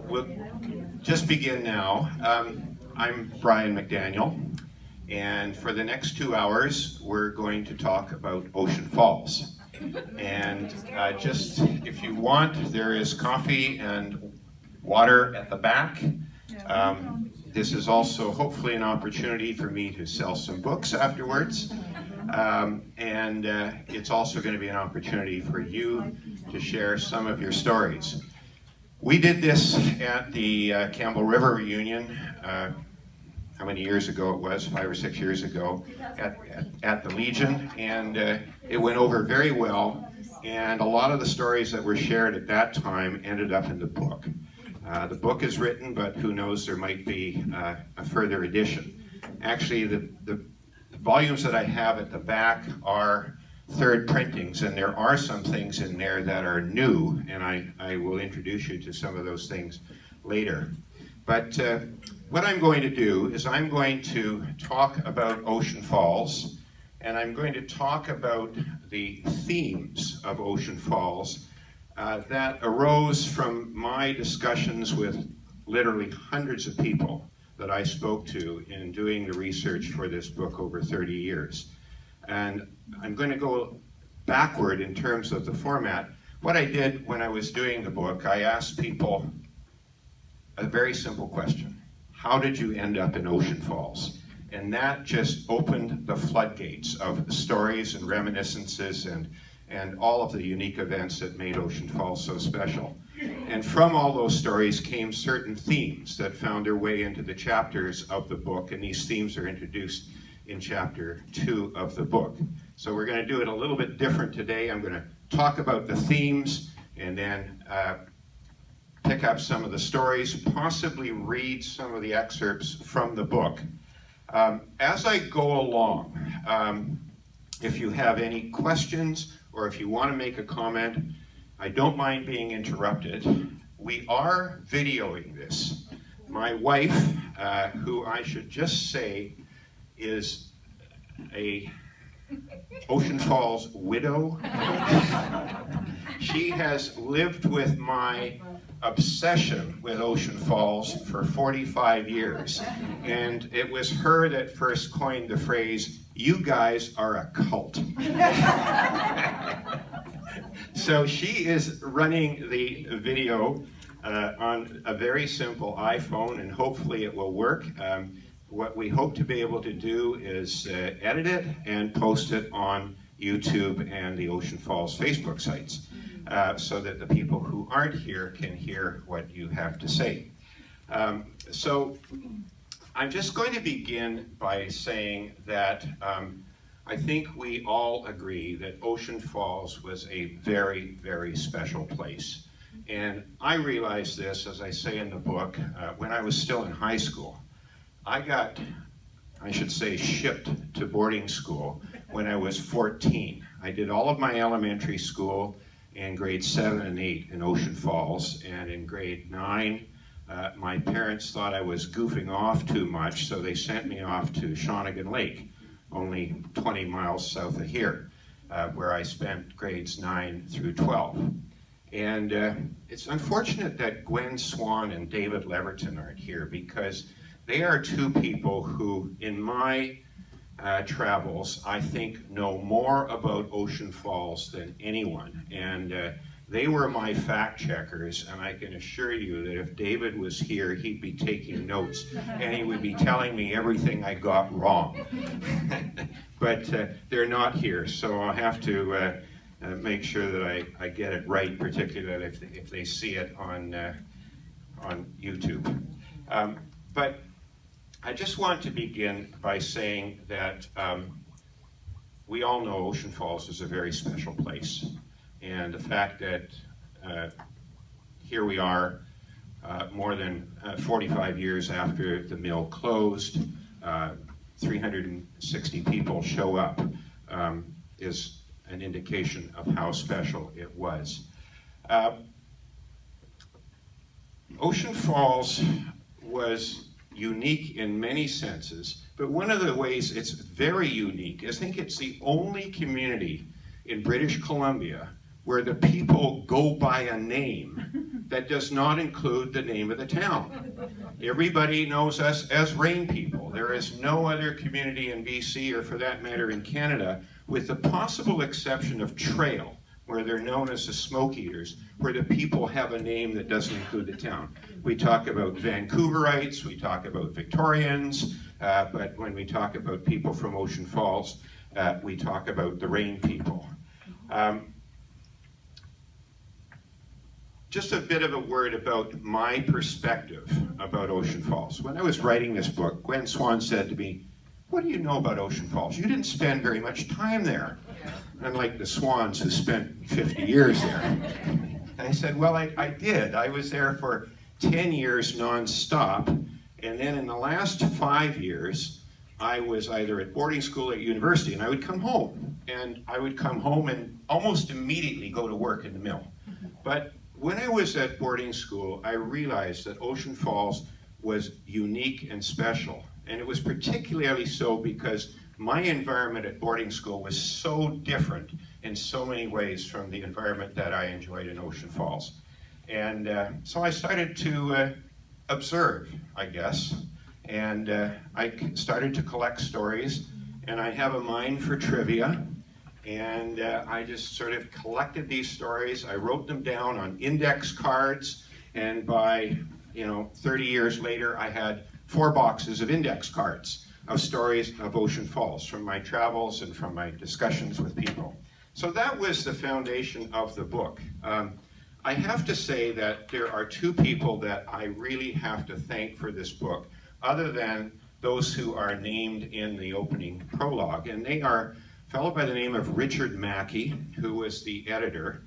We'll just begin now. I'm Brian McDaniel, and for the next 2 hours, we're going to talk about Ocean Falls. And just, if you want, there is coffee and water at the back. This is also hopefully an opportunity for me to sell some books afterwards. And it's also going to be an opportunity for you to share some of your stories. We did this at the Campbell River reunion, how many years ago it was, 5 or 6 years ago, at the Legion, and it went over very well, and a lot of the stories that were shared at that time ended up in the book. The book is written, but who knows, there might be a further edition. Actually, the volumes that I have at the back are third printings, and there are some things in there that are new, and I will introduce you to some of those things later. But what I'm going to do is I'm going to talk about Ocean Falls, and I'm going to talk about the themes of Ocean Falls that arose from my discussions with literally hundreds of people that I spoke to in doing the research for this book over 30 years. And I'm going to go backward in terms of the format. What I did when I was doing the book, I asked people a very simple question. How did you end up in Ocean Falls? And that just opened the floodgates of stories and reminiscences and all of the unique events that made Ocean Falls so special. And from all those stories came certain themes that found their way into the chapters of the book, and these themes are introduced in chapter 2 of the book. So we're going to do it a little bit different today. I'm going to talk about the themes and then pick up some of the stories, possibly read some of the excerpts from the book. As I go along, if you have any questions or if you want to make a comment, I don't mind being interrupted. We are videoing this. My wife, who I should just say is a Ocean Falls widow. She has lived with my obsession with Ocean Falls for 45 years. And it was her that first coined the phrase, "You guys are a cult." So she is running the video on a very simple iPhone, and hopefully it will work. What we hope to be able to do is edit it and post it on YouTube and the Ocean Falls Facebook sites, so that the people who aren't here can hear what you have to say. So I'm just going to begin by saying that I think we all agree that Ocean Falls was a very, very special place. And I realized this, as I say in the book, when I was still in high school. I got, I should say, shipped to boarding school when I was 14. I did all of my elementary school in grades 7 and 8 in Ocean Falls, and in grade 9, my parents thought I was goofing off too much, so they sent me off to Shawnigan Lake, only 20 miles south of here, where I spent grades 9 through 12. And it's unfortunate that Gwen Swan and David Leverton aren't here, because they are two people who, in my travels, I think know more about Ocean Falls than anyone. And they were my fact checkers, and I can assure you that if David was here, he'd be taking notes, and he would be telling me everything I got wrong. But they're not here, so I'll have to make sure that I get it right, particularly if they see it on YouTube. But I just want to begin by saying that we all know Ocean Falls is a very special place. And the fact that here we are more than 45 years after the mill closed, 360 people show up is an indication of how special it was. Ocean Falls was unique in many senses, but one of the ways it's very unique is I think it's the only community in British Columbia where the people go by a name that does not include the name of the town. Everybody knows us as Rain People. There is no other community in BC, or for that matter in Canada, with the possible exception of Trail, where they're known as the Smoke Eaters, where the people have a name that doesn't include the town. We talk about Vancouverites, we talk about Victorians, but when we talk about people from Ocean Falls, we talk about the Rain People. Just a bit of a word about my perspective about Ocean Falls. When I was writing this book, Gwen Swan said to me, "What do you know about Ocean Falls? You didn't spend very much time there." Unlike the Swans who spent 50 years there. And I said, well, I did. I was there for 10 years nonstop. And then in the last 5 years, I was either at boarding school or at university, and I would come home. And I would come home and almost immediately go to work in the mill. But when I was at boarding school, I realized that Ocean Falls was unique and special. And it was particularly so because my environment at boarding school was so different in so many ways from the environment that I enjoyed in Ocean Falls. And so I started to observe, I guess, and I started to collect stories, and I have a mind for trivia, and I just sort of collected these stories. I wrote them down on index cards, and by 30 years later, I had 4 boxes of index cards of stories of Ocean Falls from my travels and from my discussions with people. So that was the foundation of the book. I have to say that there are 2 people that I really have to thank for this book, other than those who are named in the opening prologue. And they are a fellow by the name of Richard Mackey, who was the editor.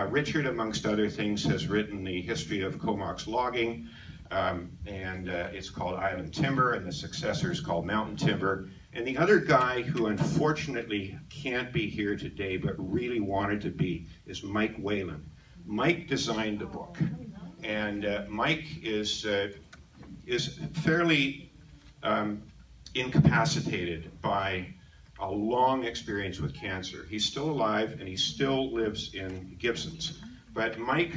Richard, amongst other things, has written the history of Comox logging, and it's called Island Timber, and the successor is called Mountain Timber. And the other guy who unfortunately can't be here today but really wanted to be is Mike Whalen. Mike designed the book, and Mike is fairly incapacitated by a long experience with cancer. He's still alive and he still lives in Gibsons. But Mike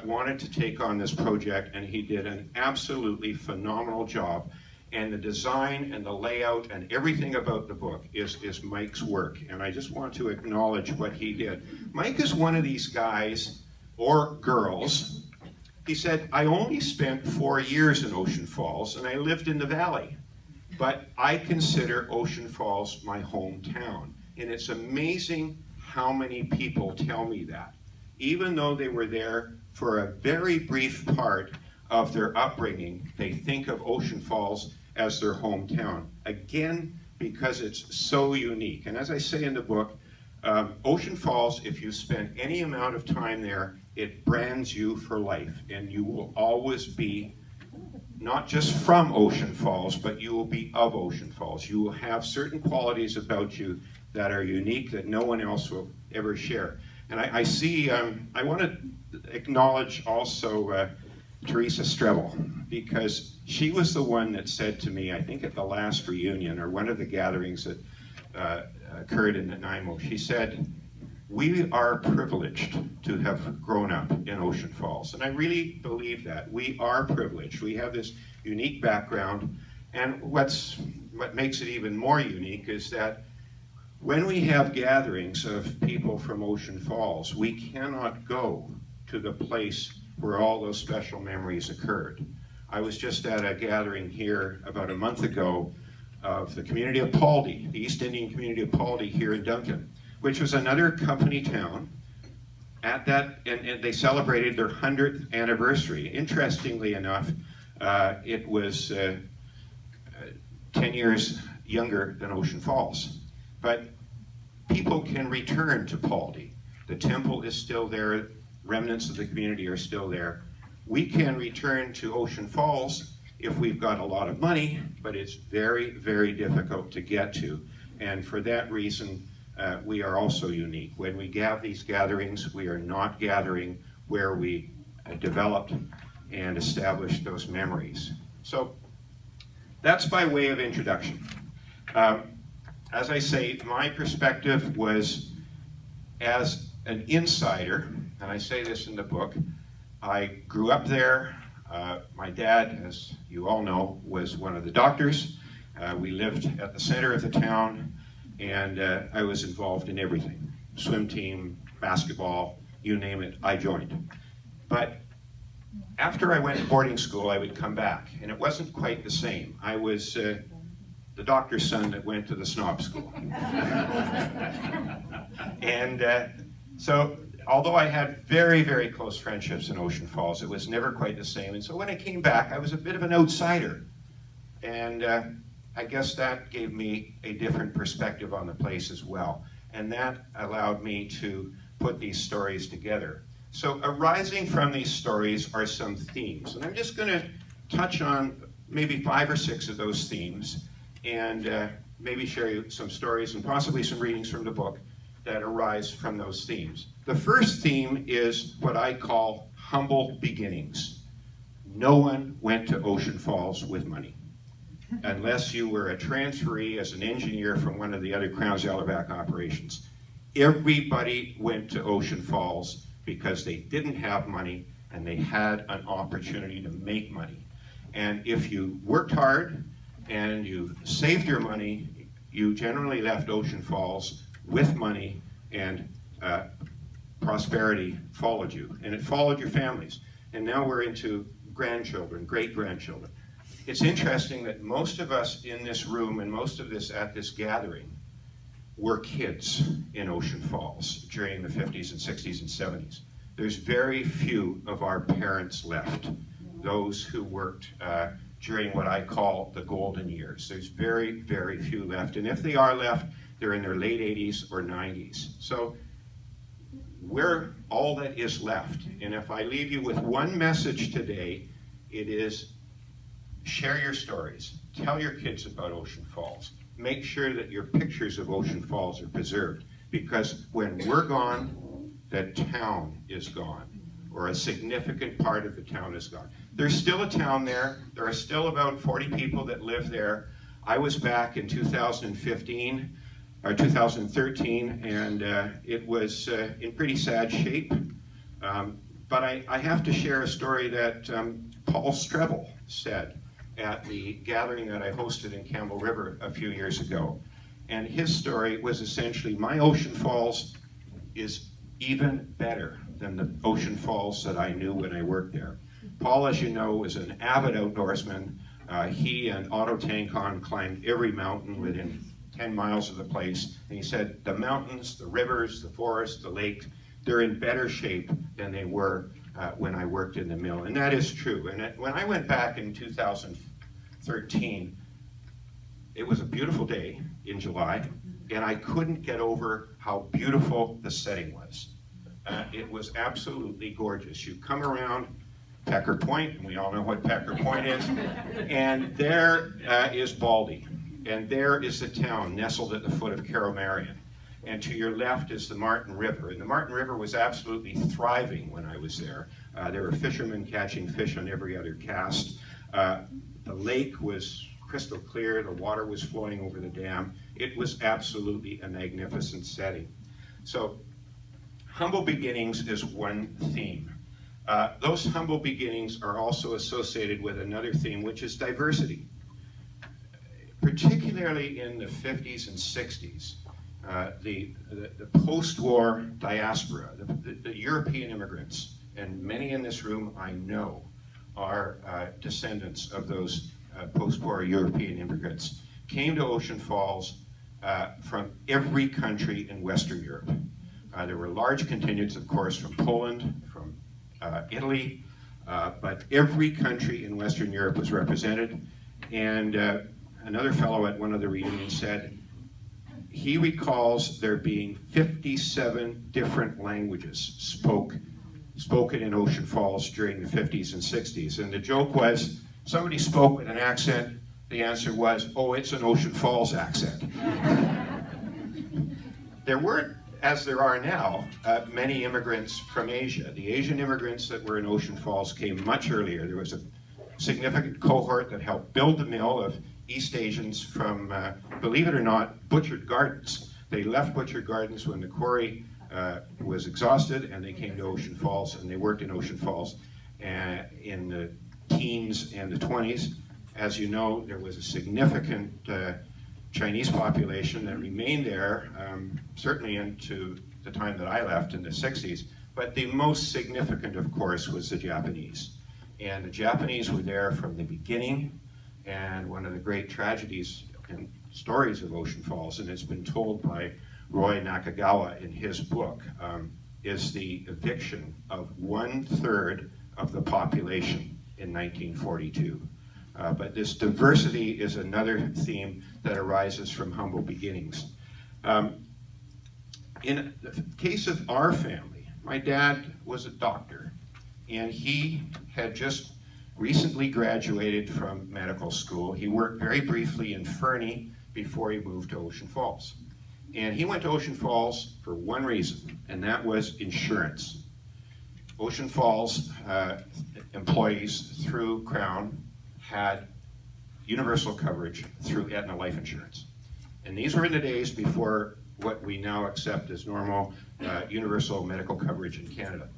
wanted to take on this project, and he did an absolutely phenomenal job. And the design and the layout and everything about the book is Mike's work. And I just want to acknowledge what he did. Mike is one of these guys, or girls. He said, I only spent 4 years in Ocean Falls, and I lived in the valley. But I consider Ocean Falls my hometown. And it's amazing how many people tell me that. Even though they were there for a very brief part of their upbringing, they think of Ocean Falls as their hometown. Again, because it's so unique. And as I say in the book, Ocean Falls, if you spend any amount of time there, it brands you for life. And you will always be not just from Ocean Falls, but you will be of Ocean Falls. You will have certain qualities about you that are unique that no one else will ever share. And I see, I want to acknowledge also Teresa Strebel, because she was the one that said to me, I think at the last reunion, or one of the gatherings that occurred in Nanaimo, she said, we are privileged to have grown up in Ocean Falls. And I really believe that. We are privileged. We have this unique background. And what makes it even more unique is that when we have gatherings of people from Ocean Falls, we cannot go to the place where all those special memories occurred. I was just at a gathering here about a month ago of the community of Paldy, the East Indian community of Paldy here in Duncan, which was another company town. At that, and they celebrated their 100th anniversary. Interestingly enough, it was 10 years younger than Ocean Falls. But people can return to Paldy. The temple is still there, remnants of the community are still there. We can return to Ocean Falls if we've got a lot of money, but it's very, very difficult to get to. And for that reason, we are also unique. When we have these gatherings, we are not gathering where we developed and established those memories. So that's by way of introduction. As I say, my perspective was as an insider, and I say this in the book, I grew up there. My dad, as you all know, was one of the doctors. We lived at the center of the town, and I was involved in everything. Swim team, basketball, you name it, I joined. But after I went to boarding school, I would come back, and it wasn't quite the same. I was the doctor's son that went to the snob school. And so although I had very, very close friendships in Ocean Falls, it was never quite the same. And so when I came back, I was a bit of an outsider. And I guess that gave me a different perspective on the place as well. And that allowed me to put these stories together. So arising from these stories are some themes. And I'm just going to touch on maybe 5 or 6 of those themes and maybe share you some stories and possibly some readings from the book that arise from those themes. The first theme is what I call humble beginnings. No one went to Ocean Falls with money, unless you were a transferee as an engineer from one of the other Crown Zellerback operations. Everybody went to Ocean Falls because they didn't have money and they had an opportunity to make money. And if you worked hard and you saved your money, you generally left Ocean Falls with money, and prosperity followed you, and it followed your families. And now we're into grandchildren, great-grandchildren. It's interesting that most of us in this room and most of this at this gathering were kids in Ocean Falls during the 50s and 60s and 70s. There's very few of our parents left, those who worked during what I call the golden years. There's very, very few left. And if they are left, they're in their late 80s or 90s. So we're all that is left. And if I leave you with one message today, it is share your stories. Tell your kids about Ocean Falls. Make sure that your pictures of Ocean Falls are preserved, because when we're gone, the town is gone, or a significant part of the town is gone. There's still a town there. There are still about 40 people that live there. I was back in 2015, or 2013, and it was in pretty sad shape. But I have to share a story that Paul Strebel said at the gathering that I hosted in Campbell River a few years ago. And his story was essentially, my Ocean Falls is even better than the Ocean Falls that I knew when I worked there. Paul, as you know, was an avid outdoorsman. He and Otto Tankon climbed every mountain within 10 miles of the place. And he said, the mountains, the rivers, the forests, the lake, they're in better shape than they were when I worked in the mill. And that is true. And when I went back in 2013, it was a beautiful day in July, and I couldn't get over how beautiful the setting was. It was absolutely gorgeous. You come around Pecker Point, and we all know what Pecker Point is, and there is Baldy, and there is the town nestled at the foot of Carromarion. And to your left is the Martin River. And the Martin River was absolutely thriving when I was there. There were fishermen catching fish on every other cast. The lake was crystal clear. The water was flowing over the dam. It was absolutely a magnificent setting. So humble beginnings is one theme. Those humble beginnings are also associated with another theme, which is diversity. Particularly in the 50s and 60s. The post-war diaspora, the European immigrants, and many in this room I know are descendants of those post-war European immigrants, came to Ocean Falls from every country in Western Europe. There were large contingents, of course, from Poland, from Italy, but every country in Western Europe was represented. And another fellow at one of the reunions said, he recalls there being 57 different languages spoken in Ocean Falls during the 50s and 60s. And the joke was, somebody spoke with an accent, the answer was, oh, it's an Ocean Falls accent. There weren't, as there are now, many immigrants from Asia. The Asian immigrants that were in Ocean Falls came much earlier. There was a significant cohort that helped build the mill of East Asians from, believe it or not, Butchart Gardens. They left Butchart Gardens when the quarry was exhausted, and they came to Ocean Falls, and they worked in Ocean Falls. in the teens and the 20s. As you know, there was a significant Chinese population that remained there, certainly into the time that I left in the 60s. But the most significant, of course, was the Japanese. And the Japanese were there from the beginning, and one of the great tragedies and stories of Ocean Falls, and it's been told by Roy Nakagawa in his book, is the eviction of 1/3 of the population in 1942. But this diversity is another theme that arises from humble beginnings. In the case of our family, my dad was a doctor, and he had just recently graduated from medical school. He worked very briefly in Fernie before he moved to Ocean Falls. And he went to Ocean Falls for one reason, and that was insurance. Ocean Falls employees through Crown had universal coverage through Aetna Life Insurance. And these were in the days before what we now accept as normal universal medical coverage in Canada.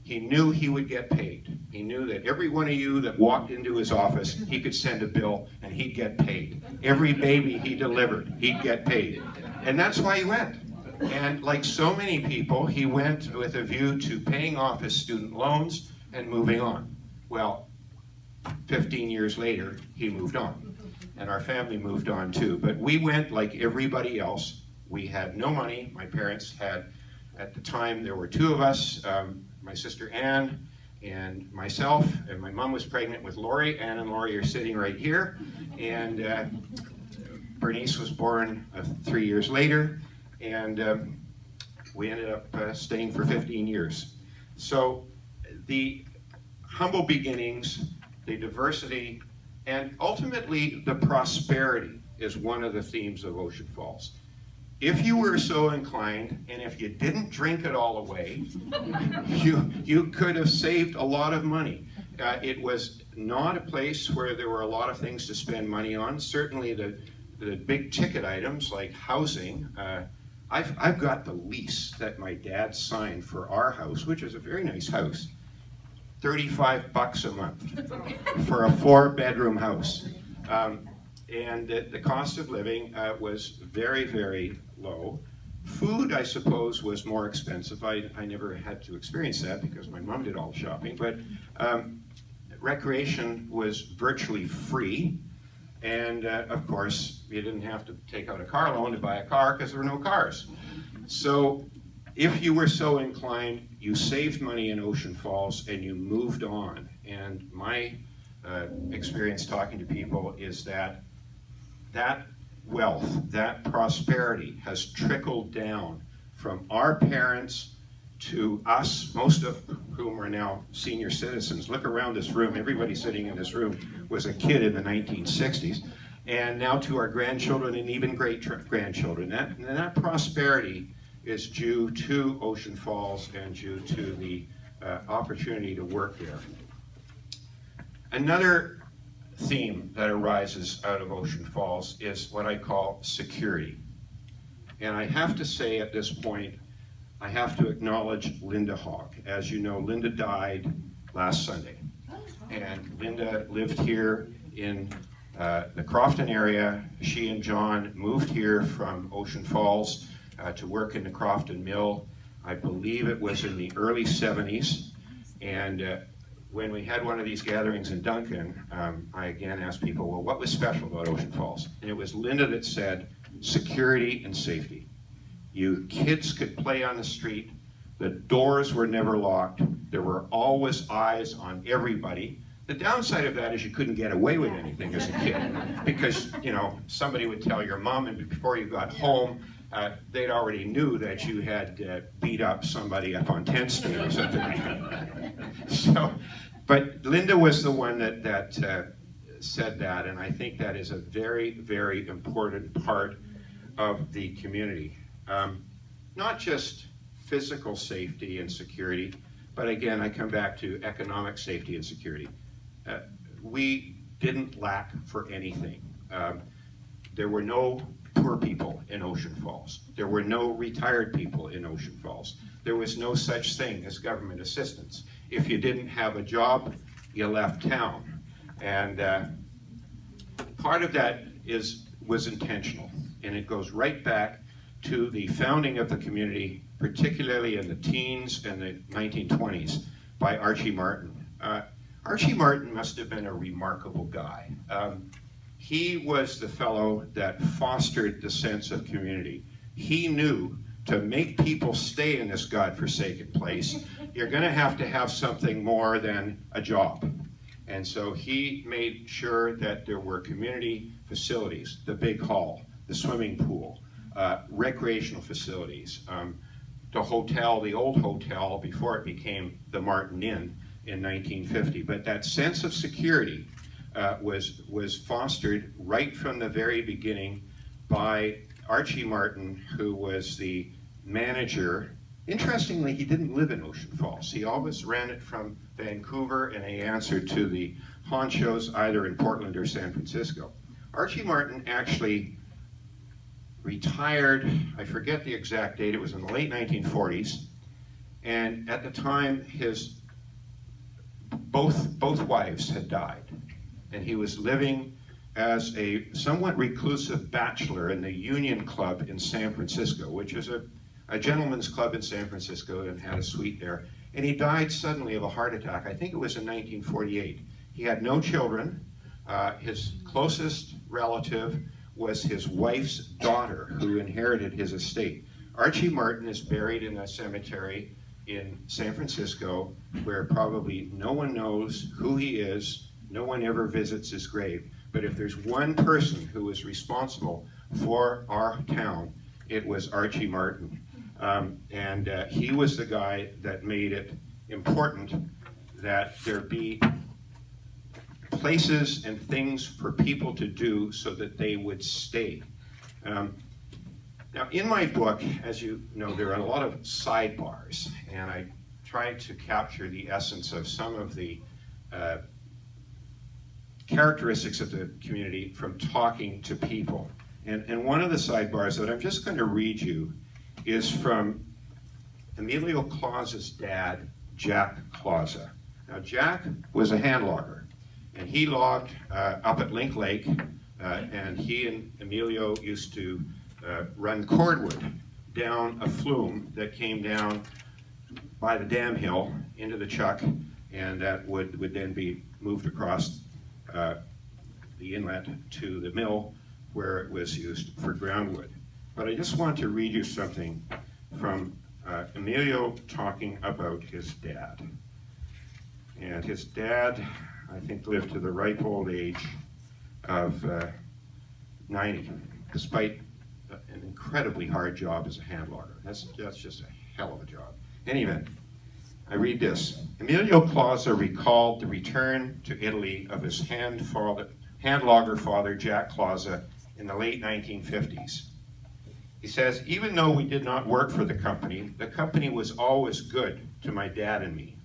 He knew he would get paid. He knew that every one of you that walked into his office, he could send a bill and he'd get paid. Every baby he delivered, he'd get paid. And that's why he went. And like so many people, he went with a view to paying off his student loans and moving on. Well, 15 years later, he moved on. And our family moved on too. But we went like everybody else. We had no money. My parents had, at the time, there were two of us, my sister Anne and myself, and my mom was pregnant with Lori. Anne and Lori are sitting right here. And Bernice was born 3 years later, and we ended up staying for 15 years. So the humble beginnings, the diversity, and ultimately the prosperity is one of the themes of Ocean Falls. If you were so inclined, and if you didn't drink it all away, you could have saved a lot of money. It was not a place where there were a lot of things to spend money on. Certainly the big ticket items like housing. I've got the lease that my dad signed for our house, which is a very nice house. $35 a month for a 4-bedroom house. And the cost of living was very, very low. Food, I suppose, was more expensive. I never had to experience that because my mom did all the shopping, but recreation was virtually free. And of course, you didn't have to take out a car loan to buy a car because there were no cars. So if you were so inclined, you saved money in Ocean Falls and you moved on. And my experience talking to people is that that wealth, that prosperity has trickled down from our parents to us, most of whom are now senior citizens. Look around this room, everybody sitting in this room was a kid in the 1960s, and now to our grandchildren and even great-grandchildren. That prosperity is due to Ocean Falls and due to the opportunity to work there. Another theme that arises out of Ocean Falls is what I call security. And I have to say at this point, I have to acknowledge Linda Hawk. As you know, Linda died last Sunday. And Linda lived here in the Crofton area. She and John moved here from Ocean Falls to work in the Crofton Mill. I believe it was in the early 70s. And when we had one of these gatherings in Duncan, I again asked people, well, what was special about Ocean Falls? And it was Linda that said, security and safety. You kids could play on the street. The doors were never locked. There were always eyes on everybody. The downside of that is you couldn't get away with anything as a kid because, you know, somebody would tell your mom, and before you got home, they'd already knew that you had beat up somebody up on 10th Street or something like that. So, but Linda was the one that said that, and I think that is a very, very important part of the community. Not just physical safety and security, but again, I come back to economic safety and security. We didn't lack for anything. There were no poor people in Ocean Falls. There were no retired people in Ocean Falls. There was no such thing as government assistance. If you didn't have a job, you left town. And part of that was intentional, and it goes right back to the founding of the community, particularly in the teens and the 1920s, by Archie Martin. Archie Martin must have been a remarkable guy. He was the fellow that fostered the sense of community. He knew to make people stay in this godforsaken place, you're going to have something more than a job. And so he made sure that there were community facilities, the big hall, the swimming pool, recreational facilities, the hotel, the old hotel before it became the Martin Inn in 1950. But that sense of security was fostered right from the very beginning by Archie Martin, who was the manager. Interestingly, he didn't live in Ocean Falls. He always ran it from Vancouver, and he answered to the honchos either in Portland or San Francisco. Archie Martin actually retired, I forget the exact date, it was in the late 1940s, and at the time his both wives had died, and he was living as a somewhat reclusive bachelor in the Union Club in San Francisco, which is a gentleman's club in San Francisco, and had a suite there. And he died suddenly of a heart attack. I think it was in 1948. He had no children. His closest relative was his wife's daughter, who inherited his estate. Archie Martin is buried in a cemetery in San Francisco where probably no one knows who he is. No one ever visits his grave. But if there's one person who was responsible for our town, it was Archie Martin. He was the guy that made it important that there be places and things for people to do so that they would stay. Now, in my book, as you know, there are a lot of sidebars, and I tried to capture the essence of some of the characteristics of the community from talking to people. And one of the sidebars that I'm just going to read you is from Emilio Claus's dad, Jack Clausa. Now, Jack was a hand logger, and he logged up at Link Lake, and he and Emilio used to run cordwood down a flume that came down by the dam hill into the Chuck, and that would then be moved across the inlet to the mill where it was used for groundwood. But I just want to read you something from Emilio talking about his dad. And his dad, I think, lived to the ripe old age of 90, despite an incredibly hard job as a hand logger. That's just a hell of a job. Anyway, I read this. Emilio Clausa recalled the return to Italy of his hand logger father, Jack Clausa, in the late 1950s. He says, even though we did not work for the company was always good to my dad and me.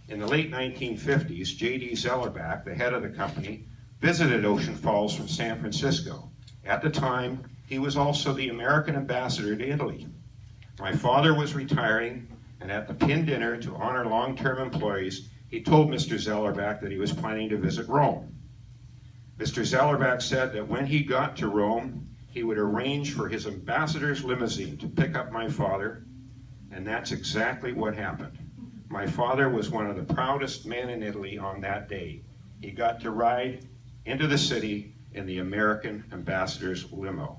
In the late 1950s, J.D. Zellerbach, the head of the company, visited Ocean Falls from San Francisco. At the time, he was also the American ambassador to Italy. My father was retiring, and at the PIN dinner to honor long-term employees, he told Mr. Zellerbach that he was planning to visit Rome. Mr. Zellerbach said that when he got to Rome, he would arrange for his ambassador's limousine to pick up my father, and that's exactly what happened. My father was one of the proudest men in Italy on that day. He got to ride into the city in the American ambassador's limo.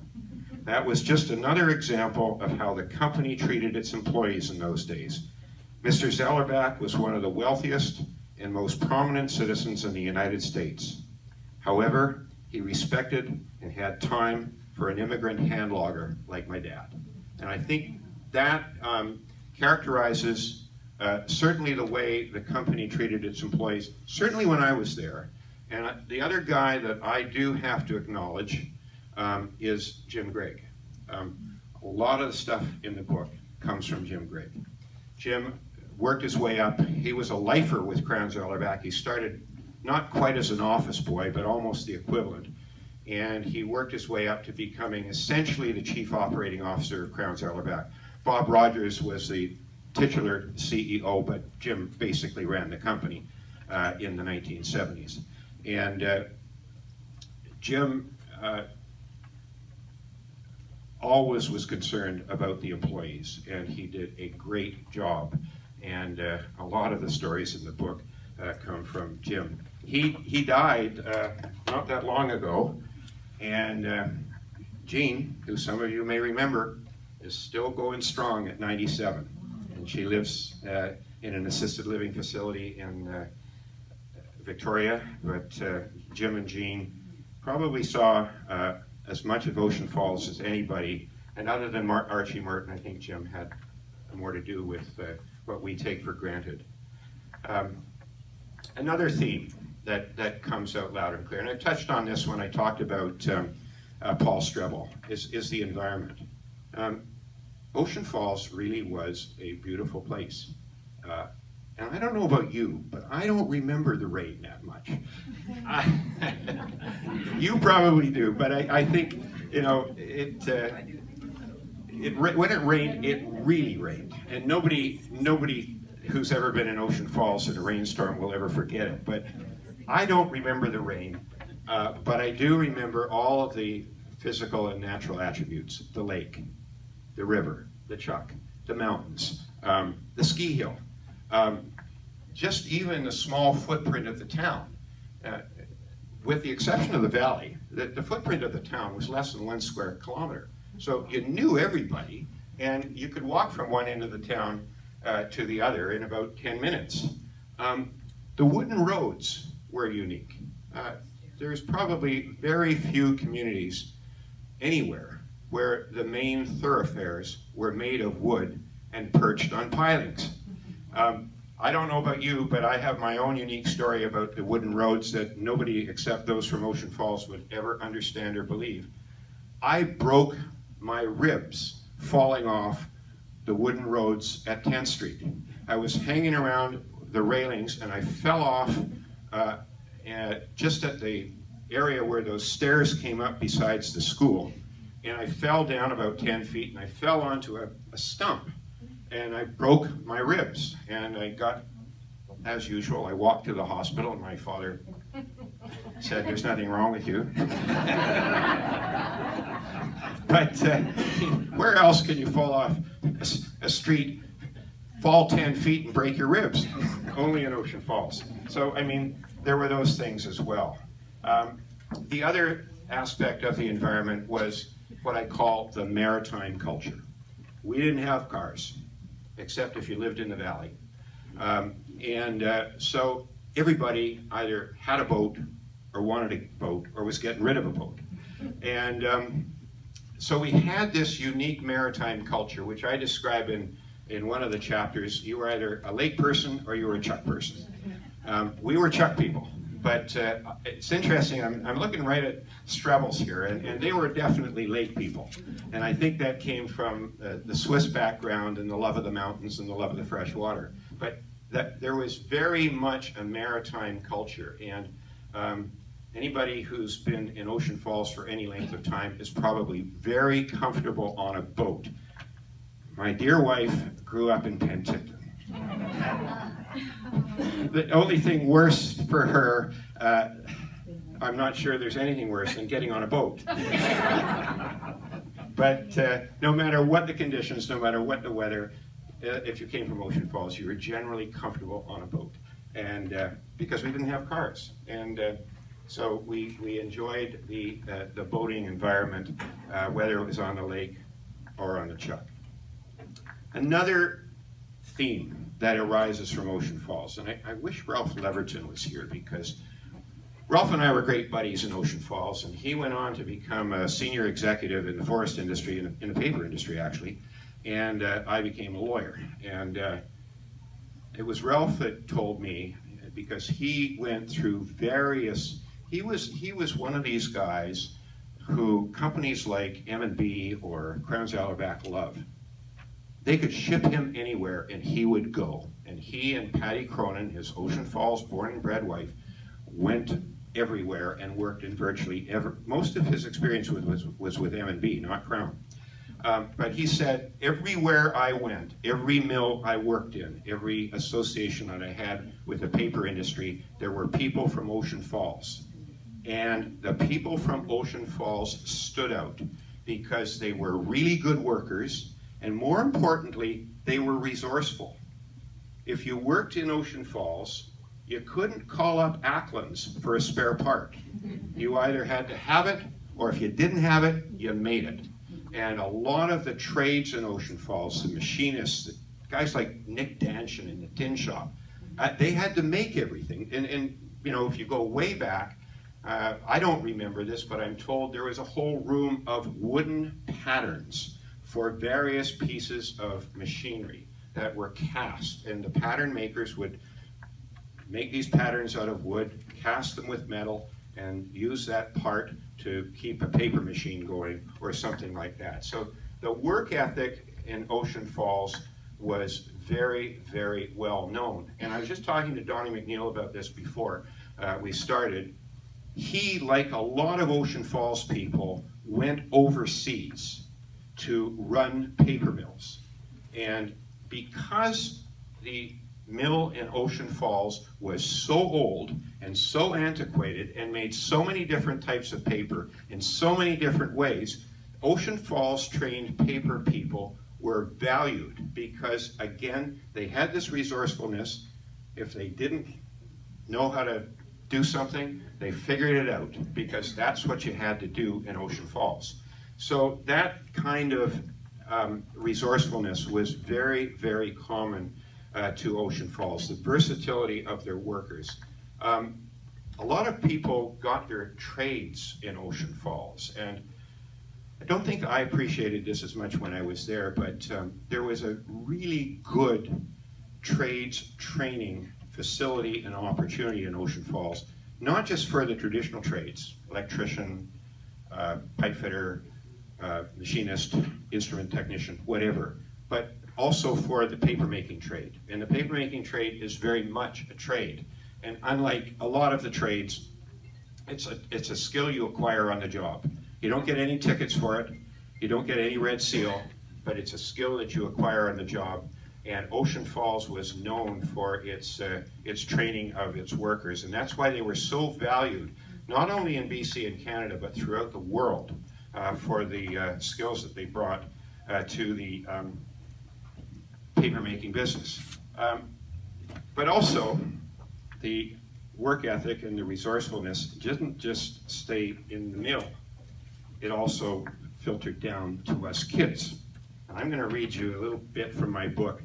That was just another example of how the company treated its employees in those days. Mr. Zellerbach was one of the wealthiest and most prominent citizens in the United States. However, he respected and had time for an immigrant hand logger like my dad. And I think that characterizes certainly the way the company treated its employees, certainly when I was there. And the other guy that I do have to acknowledge is Jim Gregg. A lot of the stuff in the book comes from Jim Gregg. Jim worked his way up. He was a lifer with Crown Zellerbach. He started not quite as an office boy, but almost the equivalent. And he worked his way up to becoming essentially the chief operating officer of Crown Zellerbach. Bob Rogers was the titular CEO, but Jim basically ran the company. in the 1970s. And Jim always was concerned about the employees, and he did a great job. And a lot of the stories in the book come from Jim. He died not that long ago, and Jean, who some of you may remember, is still going strong at 97. And she lives in an assisted living facility in Victoria. But Jim and Jean probably saw as much of Ocean Falls as anybody. And other than Archie Martin, I think Jim had more to do with what we take for granted. Another theme that comes out loud and clear, and I touched on this when I talked about Paul Strebel, is the environment. Ocean Falls really was a beautiful place. And I don't know about you, but I don't remember the rain that much. You probably do, but I think, you know, when it rained, it really rained. And nobody who's ever been in Ocean Falls in a rainstorm will ever forget it. But I don't remember the rain, but I do remember all of the physical and natural attributes: the lake, the river, the chuck, the mountains, the ski hill, just even the small footprint of the town. With the exception of the valley, the footprint of the town was less than 1 square kilometer. So you knew everybody, and you could walk from one end of the town to the other in about 10 minutes. The wooden roads were unique. There's probably very few communities anywhere where the main thoroughfares were made of wood and perched on pilings. I don't know about you, but I have my own unique story about the wooden roads that nobody except those from Ocean Falls would ever understand or believe. I broke my ribs falling off the wooden roads at 10th Street. I was hanging around the railings and I fell off just at the area where those stairs came up besides the school. And I fell down about 10 feet and I fell onto a stump. And I broke my ribs, and I got, as usual, I walked to the hospital, and my father said, "There's nothing wrong with you." But where else can you fall off a street, fall 10 feet, and break your ribs? Only in Ocean Falls. So, I mean, there were those things as well. The other aspect of the environment was what I call the maritime culture. We didn't have cars, except if you lived in the valley. So everybody either had a boat or wanted a boat or was getting rid of a boat. And so we had this unique maritime culture, which I describe in one of the chapters. You were either a lake person or you were a chuck person. We were chuck people. But it's interesting, I'm looking right at Strebels here, and they were definitely lake people. And I think that came from the Swiss background and the love of the mountains and the love of the fresh water. But there was very much a maritime culture. And anybody who's been in Ocean Falls for any length of time is probably very comfortable on a boat. My dear wife grew up in Penticton. The only thing worse for her, I'm not sure there's anything worse than getting on a boat. But no matter what the conditions, no matter what the weather, if you came from Ocean Falls, you were generally comfortable on a boat. And because we didn't have cars. And so we enjoyed the boating environment, whether it was on the lake or on the chuck. Another theme that arises from Ocean Falls, and I wish Ralph Leverton was here, because Ralph and I were great buddies in Ocean Falls, and he went on to become a senior executive in the forest industry, in the paper industry actually, and I became a lawyer. And it was Ralph that told me, because he went through various, he was one of these guys who companies like M&B or Crown's Allerback love. They could ship him anywhere and he would go. And he and Patty Cronin, his Ocean Falls born and bred wife, went everywhere and worked in virtually most of his experience was with M&B, not Crown. But he said, everywhere I went, every mill I worked in, every association that I had with the paper industry, there were people from Ocean Falls. And the people from Ocean Falls stood out because they were really good workers, and more importantly, they were resourceful. If you worked in Ocean Falls, you couldn't call up Ackland's for a spare part. You either had to have it, or if you didn't have it, you made it. And a lot of the trades in Ocean Falls, the machinists, the guys like Nick Danshin in the tin shop, they had to make everything. And you know, if you go way back, I don't remember this, but I'm told there was a whole room of wooden patterns for various pieces of machinery that were cast. And the pattern makers would make these patterns out of wood, cast them with metal, and use that part to keep a paper machine going or something like that. So the work ethic in Ocean Falls was very, very well known. And I was just talking to Donnie McNeil about this before we started. He, like a lot of Ocean Falls people, went overseas to run paper mills. And because the mill in Ocean Falls was so old and so antiquated and made so many different types of paper in so many different ways, Ocean Falls trained paper people were valued because, again, they had this resourcefulness. If they didn't know how to do something, they figured it out because that's what you had to do in Ocean Falls. So that kind of resourcefulness was very, very common to Ocean Falls, the versatility of their workers. A lot of people got their trades in Ocean Falls, and I don't think I appreciated this as much when I was there, but there was a really good trades training facility and opportunity in Ocean Falls, not just for the traditional trades, electrician, pipe fitter, machinist, instrument technician, whatever, but also for the paper-making trade. And the paper-making trade is very much a trade. And unlike a lot of the trades, it's a skill you acquire on the job. You don't get any tickets for it, you don't get any red seal, but it's a skill that you acquire on the job. And Ocean Falls was known for its training of its workers, and that's why they were so valued, not only in BC and Canada, but throughout the world for the skills that they brought to the paper-making business. But also, the work ethic and the resourcefulness didn't just stay in the mill. It also filtered down to us kids. And I'm going to read you a little bit from my book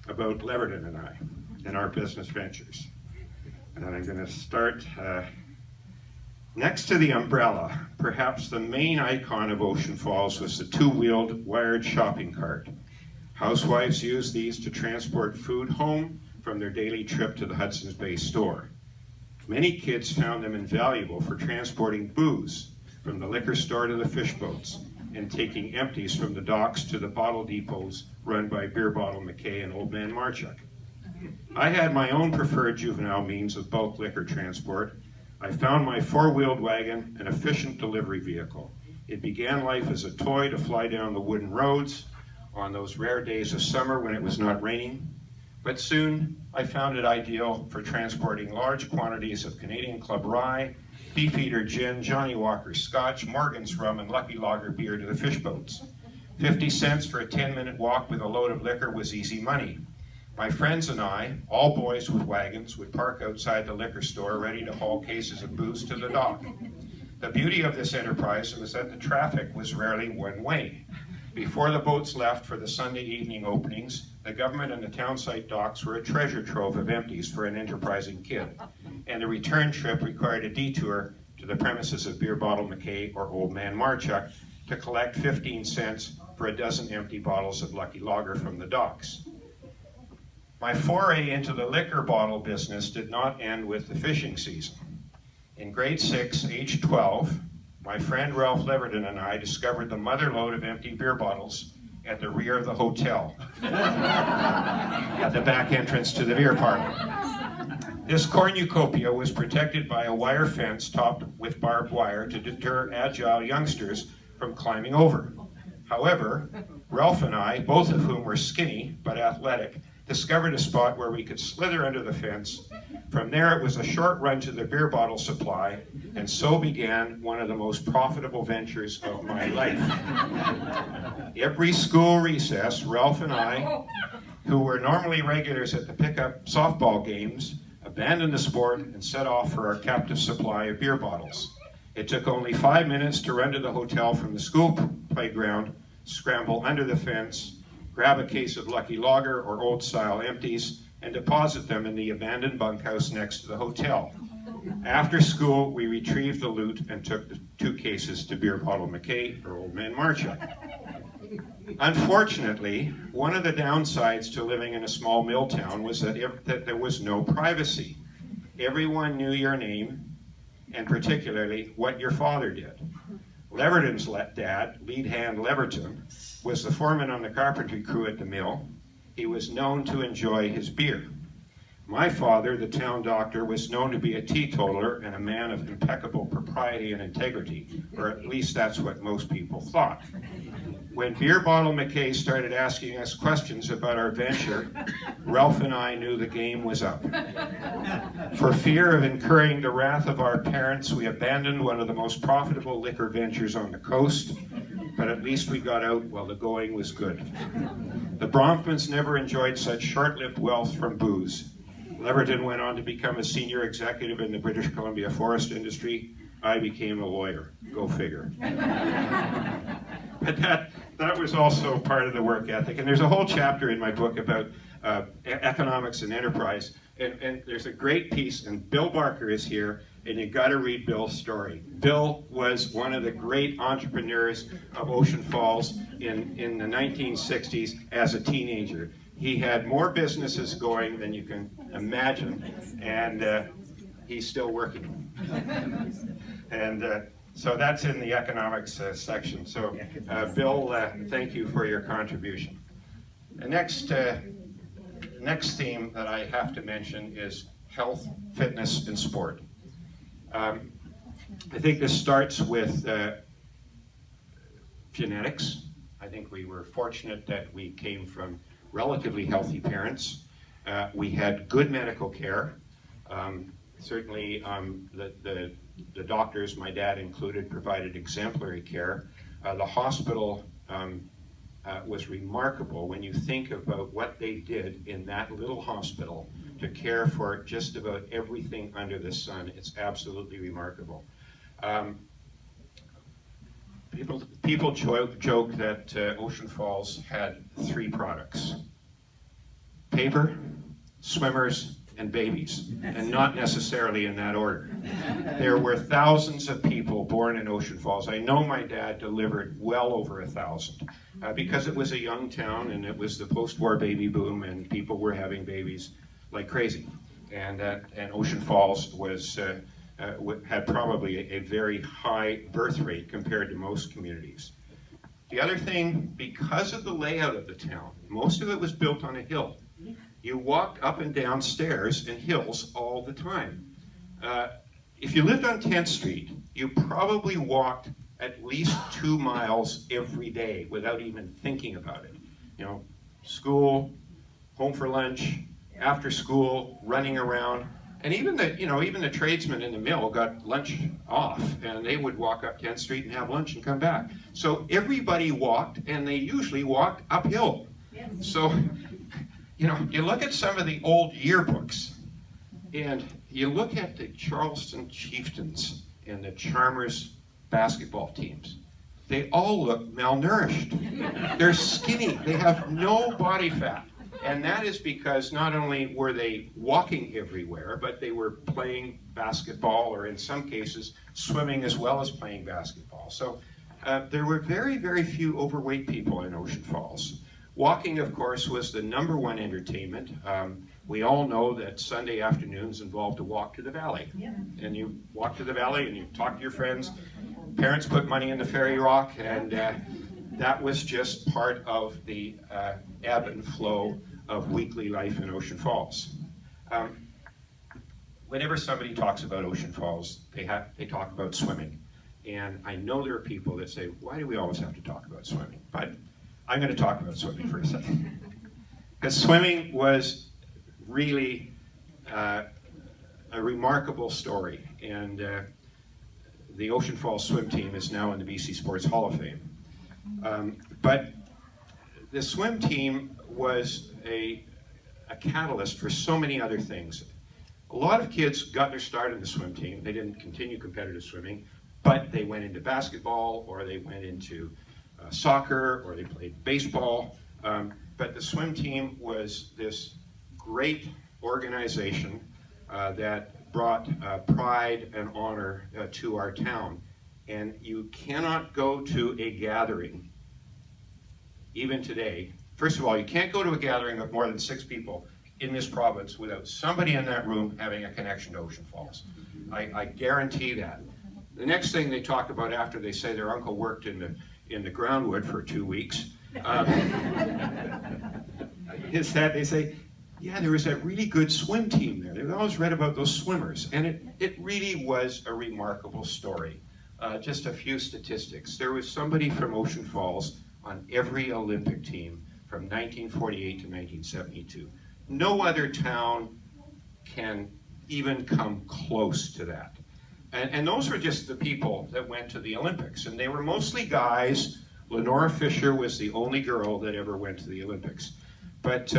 about Leverton and I and our business ventures. And I'm going to start next to the umbrella. Perhaps the main icon of Ocean Falls was the two-wheeled wired shopping cart. Housewives used these to transport food home from their daily trip to the Hudson's Bay store. Many kids found them invaluable for transporting booze from the liquor store to the fish boats and taking empties from the docks to the bottle depots run by Beer Bottle McKay and Old Man Marchuk. I had my own preferred juvenile means of bulk liquor transport. I found my four-wheeled wagon an efficient delivery vehicle. It began life as a toy to fly down the wooden roads on those rare days of summer when it was not raining. But soon I found it ideal for transporting large quantities of Canadian Club Rye, Beefeater Gin, Johnny Walker Scotch, Morgan's Rum, and Lucky Lager beer to the fish boats. 50 cents for a 10-minute walk with a load of liquor was easy money. My friends and I, all boys with wagons, would park outside the liquor store ready to haul cases of booze to the dock. The beauty of this enterprise was that the traffic was rarely one way. Before the boats left for the Sunday evening openings, the government and the townsite docks were a treasure trove of empties for an enterprising kid, and the return trip required a detour to the premises of Beer Bottle McKay or Old Man Marchuk to collect 15 cents for a dozen empty bottles of Lucky Lager from the docks. My foray into the liquor bottle business did not end with the fishing season. In grade 6, age 12, my friend Ralph Leverton and I discovered the mother lode of empty beer bottles at the rear of the hotel, at the back entrance to the beer parlor. This cornucopia was protected by a wire fence topped with barbed wire to deter agile youngsters from climbing over. However, Ralph and I, both of whom were skinny but athletic, discovered a spot where we could slither under the fence. From there, it was a short run to the beer bottle supply, and so began one of the most profitable ventures of my life. Every school recess, Ralph and I, who were normally regulars at the pickup softball games, abandoned the sport and set off for our captive supply of beer bottles. It took only 5 minutes to run to the hotel from the school playground, scramble under the fence, grab a case of Lucky Lager or Old Style empties, and deposit them in the abandoned bunkhouse next to the hotel. After school, we retrieved the loot and took the 2 cases to Beer Bottle McKay or Old Man Marchuk. Unfortunately, one of the downsides to living in a small mill town was that there was no privacy. Everyone knew your name, and particularly what your father did. Leverton's dad, lead hand Leverton, was the foreman on the carpentry crew at the mill. He was known to enjoy his beer. My father, the town doctor, was known to be a teetotaler and a man of impeccable propriety and integrity, or at least that's what most people thought. When Beer Bottle McKay started asking us questions about our venture, Ralph and I knew the game was up. For fear of incurring the wrath of our parents, we abandoned one of the most profitable liquor ventures on the coast, but at least we got out while the going was good. The Bronfmans never enjoyed such short-lived wealth from booze. Leverton went on to become a senior executive in the British Columbia forest industry. I became a lawyer. Go figure. But that was also part of the work ethic. And there's a whole chapter in my book about economics and enterprise. And there's a great piece, and Bill Barker is here, and you got to read Bill's story. Bill was one of the great entrepreneurs of Ocean Falls in the 1960s as a teenager. He had more businesses going than you can imagine, and he's still working. And so that's in the economics section. So Bill, thank you for your contribution. The next theme that I have to mention is health, fitness, and sport. I think this starts with genetics. I think we were fortunate that we came from relatively healthy parents. We had good medical care. Certainly the doctors, my dad included, provided exemplary care. The hospital was remarkable when you think about what they did in that little hospital to care for just about everything under the sun. It's absolutely remarkable. People joke that Ocean Falls had 3 products: paper, swimmers, and babies, and not necessarily in that order. There were thousands of people born in Ocean Falls. I know my dad delivered well over 1,000 because it was a young town and it was the post-war baby boom and people were having babies like crazy. And Ocean Falls was had probably a very high birth rate compared to most communities. The other thing, because of the layout of the town, most of it was built on a hill. You walked up and down stairs and hills all the time. If you lived on 10th Street, you probably walked at least 2 miles every day without even thinking about it. You know, school, home for lunch, after school, running around. And even the tradesmen in the mill got lunch off, and they would walk up 10th Street and have lunch and come back. So everybody walked, and they usually walked uphill. Yes. So, you look at some of the old yearbooks, and you look at the Charleston Chieftains and the Chalmers basketball teams. They all look malnourished. They're skinny. They have no body fat. And that is because not only were they walking everywhere, but they were playing basketball, or in some cases, swimming as well as playing basketball. So there were very, very few overweight people in Ocean Falls. Walking, of course, was the #1 entertainment. We all know that Sunday afternoons involved a walk to the valley. Yeah. And you walk to the valley and you talk to your friends. Parents put money in the ferry rock, and that was just part of the ebb and flow of weekly life in Ocean Falls. Whenever somebody talks about Ocean Falls, they talk about swimming. And I know there are people that say, why do we always have to talk about swimming? But I'm going to talk about swimming for a second. Because swimming was really a remarkable story. And the Ocean Falls swim team is now in the BC Sports Hall of Fame. But the swim team was a catalyst for so many other things. A lot of kids got their start in the swim team. They didn't continue competitive swimming, but they went into basketball, or they went into soccer, or they played baseball. But the swim team was this great organization that brought pride and honor to our town. And you cannot go to a gathering, even today. First of all, you can't go to a gathering of more than 6 people in this province without somebody in that room having a connection to Ocean Falls. I guarantee that. The next thing they talk about after they say their uncle worked in the groundwood for 2 weeks is that they say, yeah, there was that really good swim team there. They've always read about those swimmers. And it really was a remarkable story. Just a few statistics. There was somebody from Ocean Falls on every Olympic team from 1948 to 1972. No other town can even come close to that. And those were just the people that went to the Olympics. And they were mostly guys. Lenora Fisher was the only girl that ever went to the Olympics. But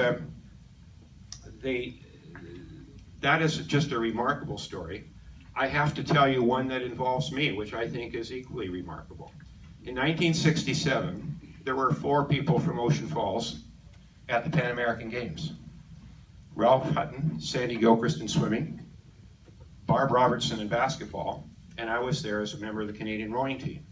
that is just a remarkable story. I have to tell you one that involves me, which I think is equally remarkable. In 1967, there were 4 people from Ocean Falls at the Pan American Games. Ralph Hutton, Sandy Gilchrist in swimming, Barb Robertson in basketball, and I was there as a member of the Canadian rowing team.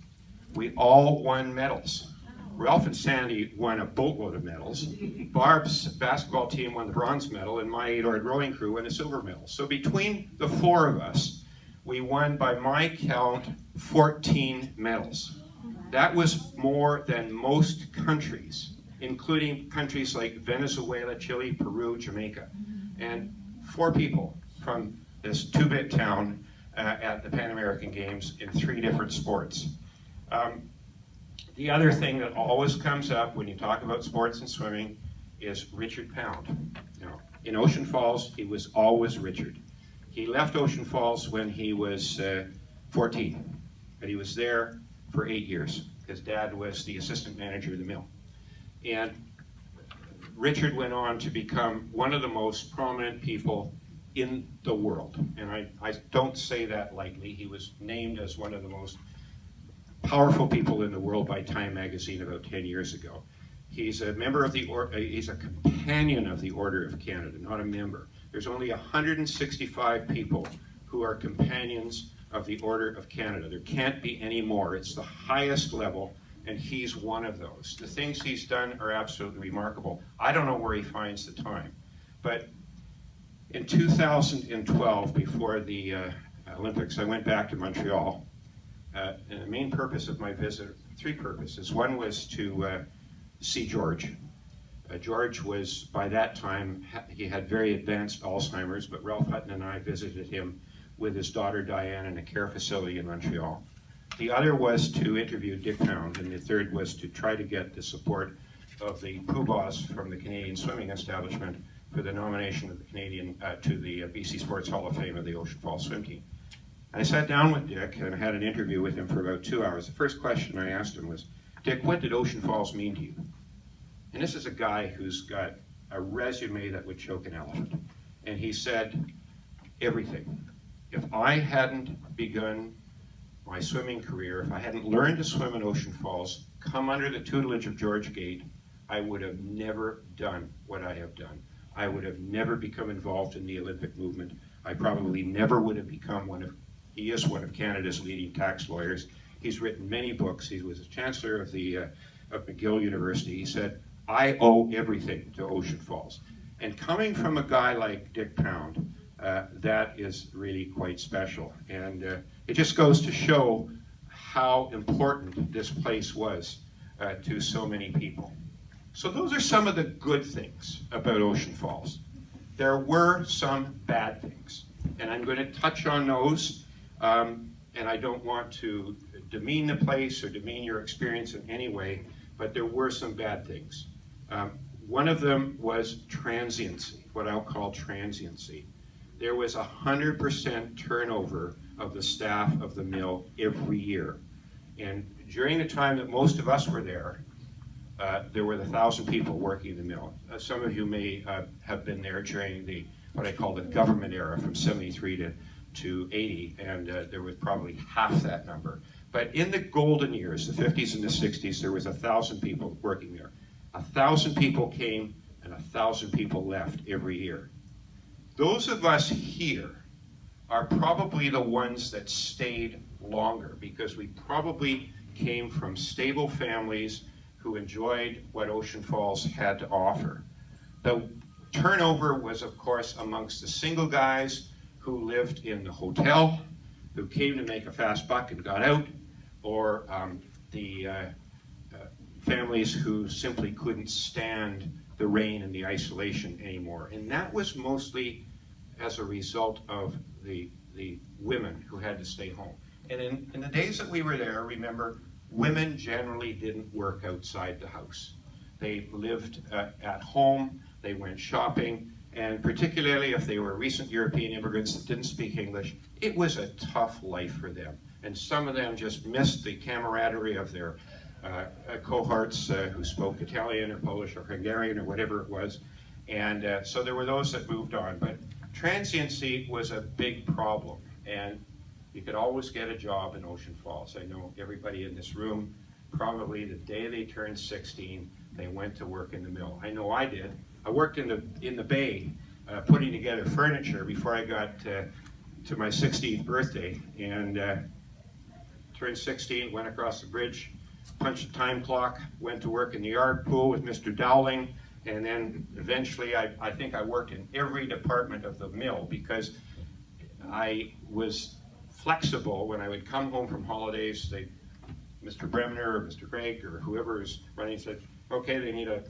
We all won medals. Ralph and Sandy won a boatload of medals. Barb's basketball team won the bronze medal, and my 8-oared rowing crew won a silver medal. So between the 4 of us, we won, by my count, 14 medals. That was more than most countries, including countries like Venezuela, Chile, Peru, Jamaica. And 4 people from this 2-bit town at the Pan American Games in 3 different sports. The other thing that always comes up when you talk about sports and swimming is Richard Pound. Now, in Ocean Falls, he was always Richard. He left Ocean Falls when he was 14, but he was there for 8 years. His dad was the assistant manager of the mill. And Richard went on to become one of the most prominent people in the world. And I don't say that lightly. He was named as one of the most powerful people in the world by Time magazine about 10 years ago. He's a member of he's a companion of the Order of Canada, not a member. There's only 165 people who are companions of the Order of Canada. There can't be any more. It's the highest level, and he's one of those. The things he's done are absolutely remarkable. I don't know where he finds the time, but in 2012, before the Olympics, I went back to Montreal. And the main purpose of my visit, 3 purposes. One was to see George. George was, by that time, he had very advanced Alzheimer's, but Ralph Hutton and I visited him with his daughter Diane in a care facility in Montreal. The other was to interview Dick Pound, and the third was to try to get the support of the poobahs from the Canadian Swimming Establishment for the nomination of the Canadian to the BC Sports Hall of Fame of the Ocean Falls swim team. I sat down with Dick and had an interview with him for about 2 hours. The first question I asked him was, Dick, what did Ocean Falls mean to you? And this is a guy who's got a resume that would choke an elephant. And he said, everything. If I hadn't begun my swimming career, if I hadn't learned to swim in Ocean Falls, come under the tutelage of George Gate, I would have never done what I have done. I would have never become involved in the Olympic movement. I probably never would have become he is one of Canada's leading tax lawyers. He's written many books. He was a chancellor of McGill University. He said, I owe everything to Ocean Falls. And coming from a guy like Dick Pound, that is really quite special. And it just goes to show how important this place was to so many people. So those are some of the good things about Ocean Falls. There were some bad things, and I'm going to touch on those. And and I don't want to demean the place or demean your experience in any way, but there were some bad things. One of them was transiency, what I'll call transiency. There was 100% turnover of the staff of the mill every year. And during the time that most of us were there were 1,000 people working the mill. Some of you may have been there during what I call the government era from 73 to 80, and there was probably half that number. But in the golden years, the 50s and the 60s, there was 1,000 people working there. 1,000 people came and 1,000 people left every year. Those of us here are probably the ones that stayed longer because we probably came from stable families who enjoyed what Ocean Falls had to offer. The turnover was, of course, amongst the single guys who lived in the hotel, who came to make a fast buck and got out, or the families who simply couldn't stand the rain and the isolation anymore. And that was mostly as a result of the women who had to stay home. And in the days that we were there, remember, women generally didn't work outside the house. They lived at home, they went shopping, and particularly if they were recent European immigrants that didn't speak English, it was a tough life for them. And some of them just missed the camaraderie of their cohorts who spoke Italian or Polish or Hungarian or whatever it was. And so there were those that moved on. But transiency was a big problem. And you could always get a job in Ocean Falls. I know everybody in this room, probably the day they turned 16, they went to work in the mill. I know I did. I worked in the bay putting together furniture before I got to my 16th birthday, and turned 16, went across the bridge, punched the time clock, went to work in the yard pool with Mr. Dowling, and then eventually I think I worked in every department of the mill because I was flexible. When I would come home from holidays, Mr. Bremner or Mr. Craig or whoever is running said, okay, they need a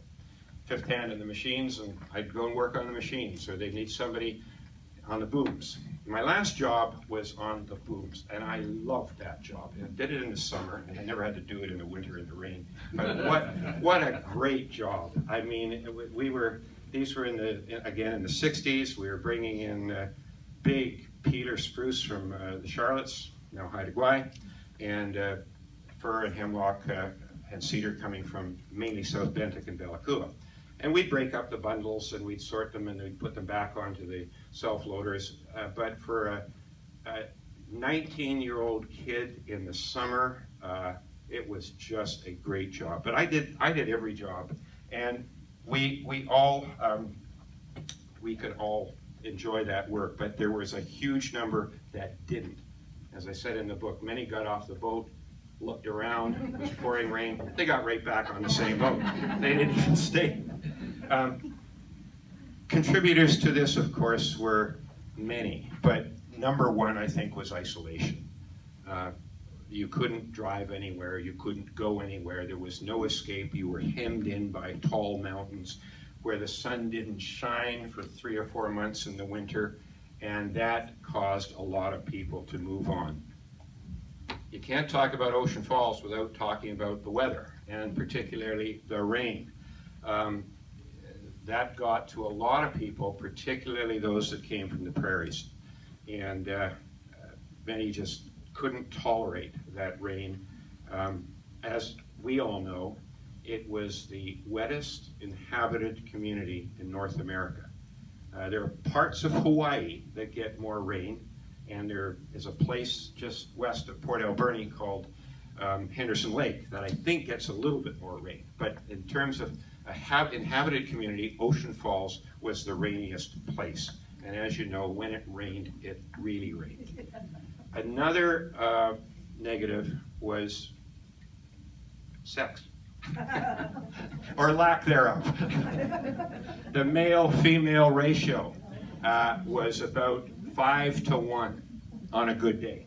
fifth hand in the machines, and I'd go and work on the machines, or they need somebody on the booms. My last job was on the booms, and I loved that job. I did it in the summer, and I never had to do it in the winter in the rain. But what a great job! I mean, these were in the 60s. We were bringing in big Peter spruce from the Charlottes, now Haida Gwaii, and fir and hemlock and cedar coming from mainly South Bentinck and Bella Coola. And we'd break up the bundles and we'd sort them and we'd put them back onto the self-loaders. But for a 19-year-old kid in the summer, it was just a great job. But I did every job, and we could all enjoy that work. But there was a huge number that didn't. As I said in the book, many got off the boat, looked around, it was pouring rain, they got right back on the same boat. They didn't even stay. Contributors to this, of course, were many, but number one, I think, was isolation. You couldn't drive anywhere, you couldn't go anywhere, there was no escape, you were hemmed in by tall mountains where the sun didn't shine for 3 or 4 months in the winter, and that caused a lot of people to move on. You can't talk about Ocean Falls without talking about the weather, and particularly the rain. That got to a lot of people, particularly those that came from the prairies. And many just couldn't tolerate that rain. As we all know, it was the wettest inhabited community in North America. There are parts of Hawaii that get more rain, and there is a place just west of Port Alberni called Henderson Lake that I think gets a little bit more rain. But in terms of a inhabited community, Ocean Falls was the rainiest place. And as you know, when it rained, it really rained. Another negative was sex. Or lack thereof. The male-female ratio was about 5 to 1 on a good day.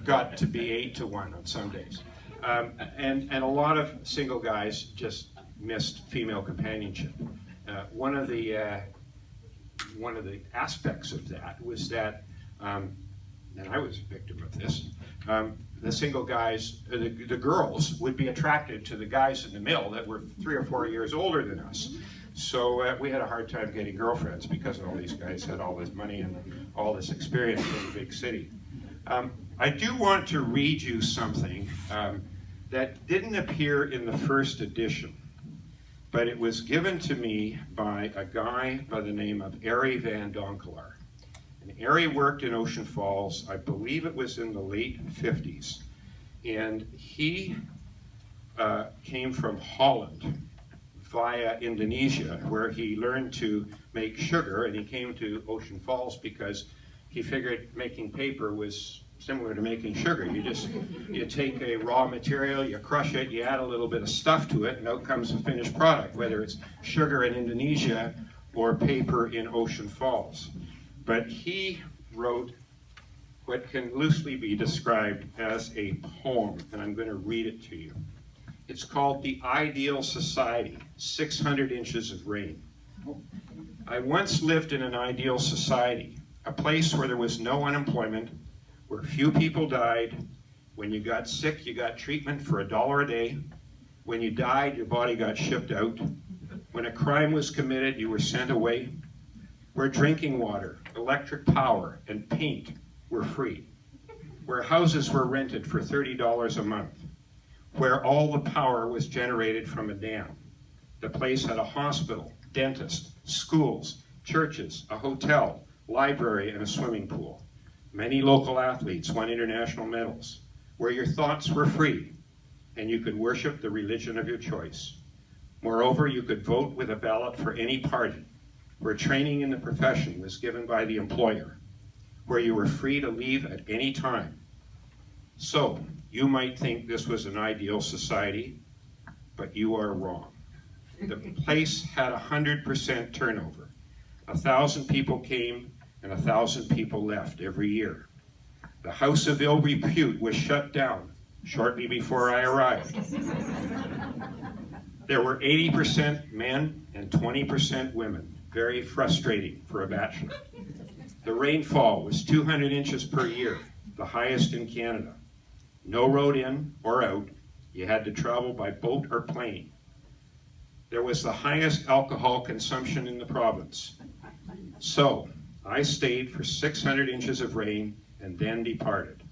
Got to be 8 to 1 on some days. And a lot of single guys just missed female companionship. One of the aspects of that was that and I was a victim of this, the single guys, the girls would be attracted to the guys in the mill that were 3 or 4 years older than us. So we had a hard time getting girlfriends because all these guys had all this money and all this experience in the big city. I do want to read you something that didn't appear in the first edition, but it was given to me by a guy by the name of Arie Van Donkelaar. And Arie worked in Ocean Falls, I believe it was in the late 50s. And he came from Holland via Indonesia, where he learned to make sugar, and he came to Ocean Falls because he figured making paper was similar to making sugar. You take a raw material, you crush it, you add a little bit of stuff to it, and out comes a finished product, whether it's sugar in Indonesia or paper in Ocean Falls. But he wrote what can loosely be described as a poem, and I'm going to read it to you. It's called The Ideal Society, 600 Inches of Rain. I once lived in an ideal society, a place where there was no unemployment, where few people died. When you got sick, you got treatment for $1 a day. When you died, your body got shipped out. When a crime was committed, you were sent away. Where drinking water, electric power, and paint were free. Where houses were rented for $30 a month. Where all the power was generated from a dam. The place had a hospital, dentist, schools, churches, a hotel, library, and a swimming pool. Many local athletes won international medals. Where your thoughts were free, and you could worship the religion of your choice. Moreover, you could vote with a ballot for any party. Where training in the profession was given by the employer, where you were free to leave at any time. So, you might think this was an ideal society, but you are wrong. The place had 100% turnover. 1,000 people came and 1,000 people left every year. The house of ill repute was shut down shortly before I arrived. There were 80% men and 20% women. Very frustrating for a bachelor. The rainfall was 200 inches per year, the highest in Canada. No road in or out. You had to travel by boat or plane. There was the highest alcohol consumption in the province. So, I stayed for 600 inches of rain and then departed.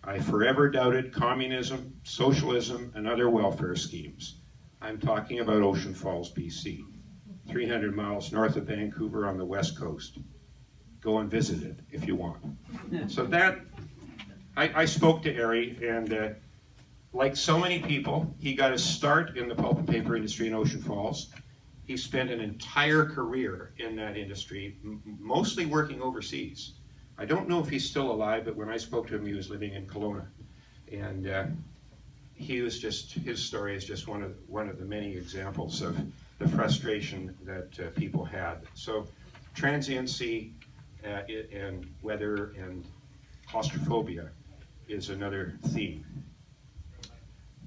I forever doubted communism, socialism, and other welfare schemes. I'm talking about Ocean Falls, BC. 300 miles north of Vancouver on the west coast. Go and visit it if you want. So that, I spoke to Arie, and like so many people, he got his start in the pulp and paper industry in Ocean Falls. He spent an entire career in that industry, mostly working overseas. I don't know if he's still alive, but when I spoke to him, he was living in Kelowna. And he was just, his story is just one of the many examples of the frustration that people had. So transiency and weather and claustrophobia is another theme.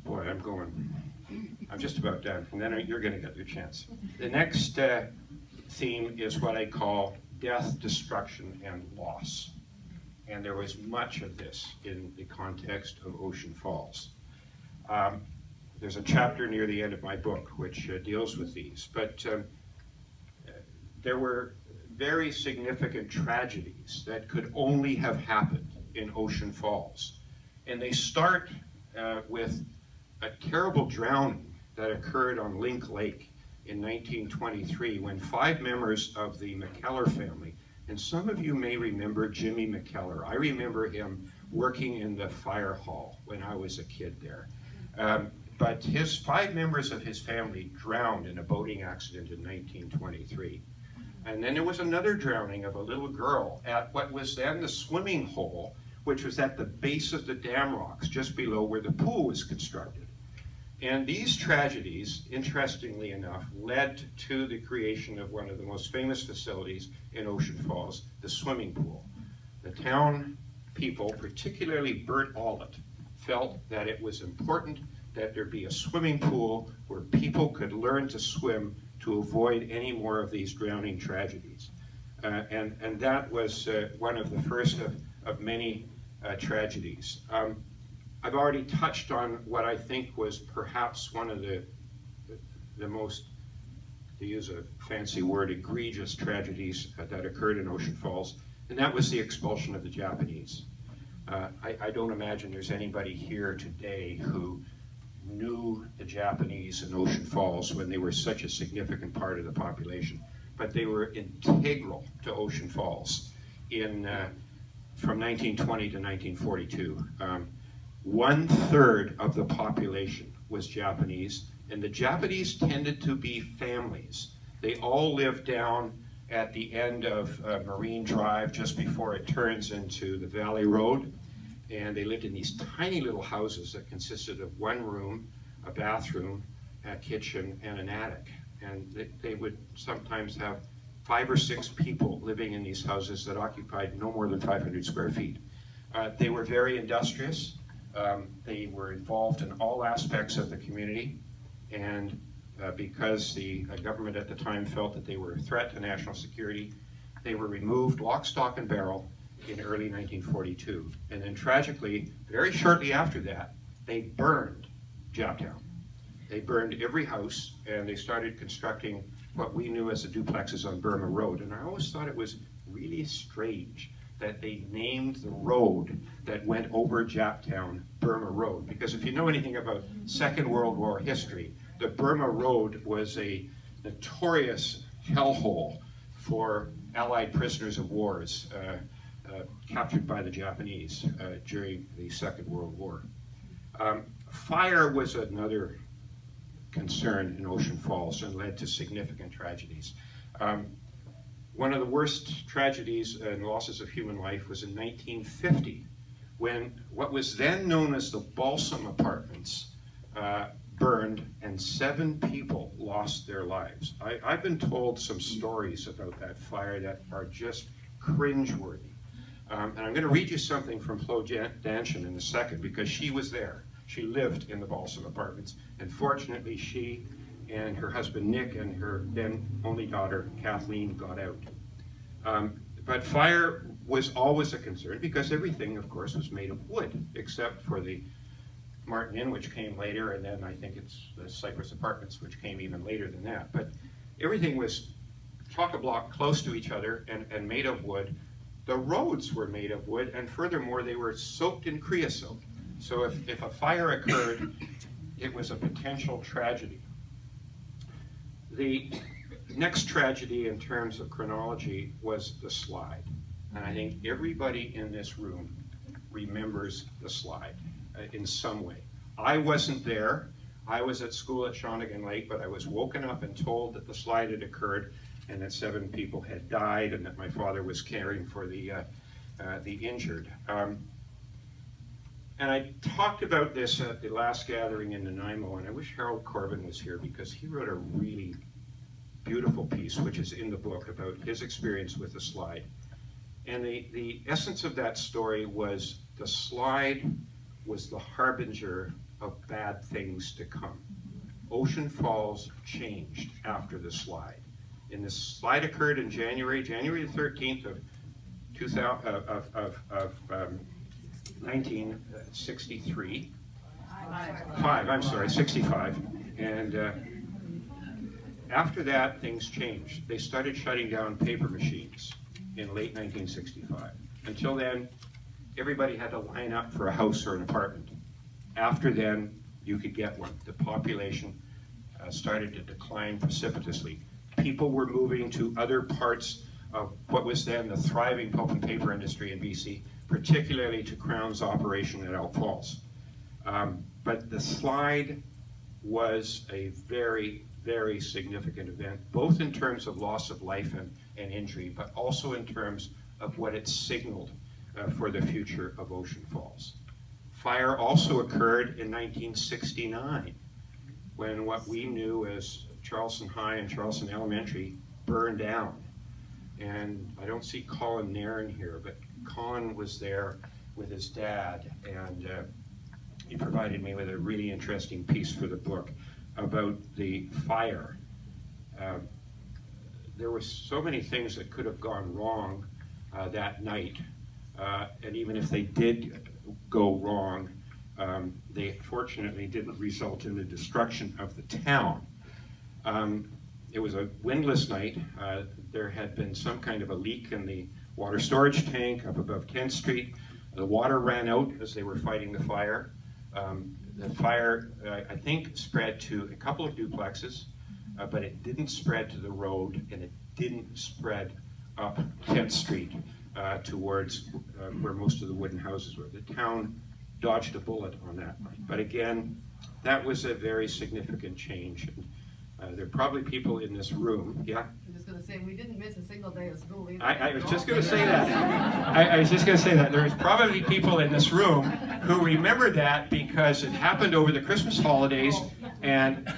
Boy, I'm just about done, and then you're going to get your chance. The next theme is what I call death, destruction, and loss. And there was much of this in the context of Ocean Falls. There's a chapter near the end of my book which deals with these, but there were very significant tragedies that could only have happened in Ocean Falls. And they start with a terrible drowning that occurred on Link Lake in 1923 when 5 members of the McKellar family, and some of you may remember Jimmy McKellar. I remember him working in the fire hall when I was a kid there. But 5 members of his family drowned in a boating accident in 1923. And then there was another drowning of a little girl at what was then the swimming hole, which was at the base of the dam rocks, just below where the pool was constructed. And these tragedies, interestingly enough, led to the creation of one of the most famous facilities in Ocean Falls, the swimming pool. The town people, particularly Bert Allett, felt that it was important that there be a swimming pool where people could learn to swim to avoid any more of these drowning tragedies. And that was one of the first of many tragedies. I've already touched on what I think was perhaps one of the most, to use a fancy word, egregious tragedies that occurred in Ocean Falls, and that was the expulsion of the Japanese. I don't imagine there's anybody here today who knew the Japanese in Ocean Falls when they were such a significant part of the population, but they were integral to Ocean Falls from 1920 to 1942. 1/3 of the population was Japanese, and the Japanese tended to be families. They all lived down at the end of Marine Drive just before it turns into the Valley Road, and they lived in these tiny little houses that consisted of one room, a bathroom, a kitchen, and an attic. And they would sometimes have 5 or 6 people living in these houses that occupied no more than 500 square feet. They were very industrious. They were involved in all aspects of the community, and because the government at the time felt that they were a threat to national security, they were removed lock, stock, and barrel in early 1942. And then tragically, very shortly after that, they burned Japtown. They burned every house, and they started constructing what we knew as the duplexes on Burma Road. And I always thought it was really strange that they named the road that went over Japtown Burma Road. Because if you know anything about Second World War history, the Burma Road was a notorious hellhole for Allied prisoners of wars captured by the Japanese during the Second World War. Fire was another concern in Ocean Falls and led to significant tragedies. One of the worst tragedies and losses of human life was in 1950, when what was then known as the Balsam Apartments burned and 7 people lost their lives. I've been told some stories about that fire that are just cringeworthy. And I'm going to read you something from Flo Danshin in a second, because she was there. She lived in the Balsam Apartments, and fortunately she and her husband Nick and her then only daughter Kathleen got out. But fire was always a concern, because everything, of course, was made of wood, except for the Martin Inn, which came later, and then I think it's the Cypress Apartments, which came even later than that. But everything was chock-a-block close to each other and made of wood. The roads were made of wood, and furthermore, they were soaked in creosote. So if a fire occurred, it was a potential tragedy. The next tragedy in terms of chronology was the slide. And I think everybody in this room remembers the slide in some way. I wasn't there. I was at school at Shawnigan Lake, but I was woken up and told that the slide had occurred and that 7 people had died and that my father was caring for the injured. And I talked about this at the last gathering in Nanaimo, and I wish Harold Corbin was here, because he wrote a really beautiful piece, which is in the book, about his experience with the slide. And the essence of that story was the slide was the harbinger of bad things to come. Ocean Falls changed after the slide. And the slide occurred in January the 13th of 1963. 65. And after that, things changed. They started shutting down paper machines in late 1965. Until then, everybody had to line up for a house or an apartment. After then, you could get one. The population started to decline precipitously. People were moving to other parts of what was then the thriving pulp and paper industry in BC, particularly to Crown's operation at Elk Falls. But the slide was a very, very significant event, both in terms of loss of life and injury, but also in terms of what it signaled for the future of Ocean Falls. Fire also occurred in 1969, when what we knew as Charleston High and Charleston Elementary burned down. And I don't see Colin Nairn here, but Colin was there with his dad, and he provided me with a really interesting piece for the book about the fire. There were so many things that could have gone wrong that night. And even if they did go wrong, they fortunately didn't result in the destruction of the town. It was a windless night. There had been some kind of a leak in the water storage tank up above 10th Street. The water ran out as they were fighting the fire. The fire, I think, spread to a couple of duplexes, but it didn't spread to the road, and it didn't spread up 10th Street towards where most of the wooden houses were. The town dodged a bullet on that. But again, that was a very significant change. There are probably people in this room, yeah? I'm just gonna say, we didn't miss a single day of school either. I was just going to say that. I was just going to say that. There's probably people in this room who remember that because it happened over the Christmas holidays, and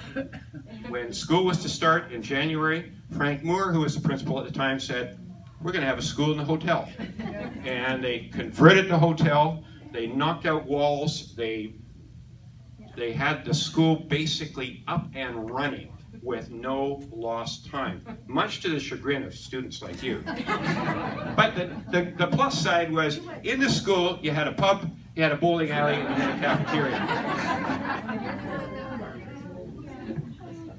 when school was to start in January, Frank Moore, who was the principal at the time, said, we're going to have a school in the hotel. And they converted the hotel, they knocked out walls, they had the school basically up and running with no lost time, much to the chagrin of students like you. But the plus side was, in the school, you had a pub, you had a bowling alley, and you had a cafeteria.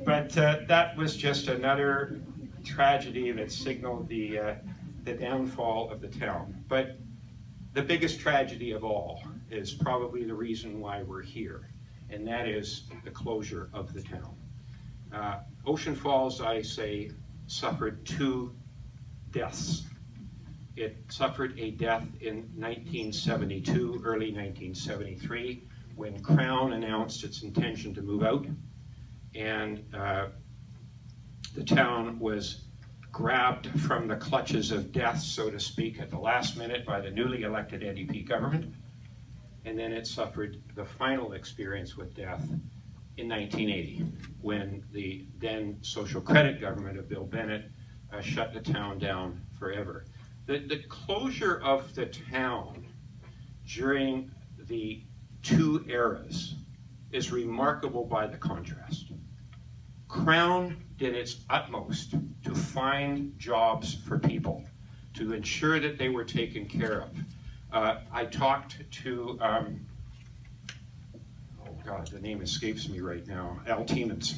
But that was just another tragedy that signaled the downfall of the town. But the biggest tragedy of all is probably the reason why we're here, and that is the closure of the town. Ocean Falls, I say, suffered 2 deaths. It suffered a death in 1972, early 1973, when Crown announced its intention to move out, and the town was grabbed from the clutches of death, so to speak, at the last minute by the newly elected NDP government, and then it suffered the final experience with death in 1980, when the then social credit government of Bill Bennett shut the town down forever. The closure of the town during the 2 eras is remarkable by the contrast. Crown did its utmost to find jobs for people, to ensure that they were taken care of. I talked to God, the name escapes me right now, Al Tiemans.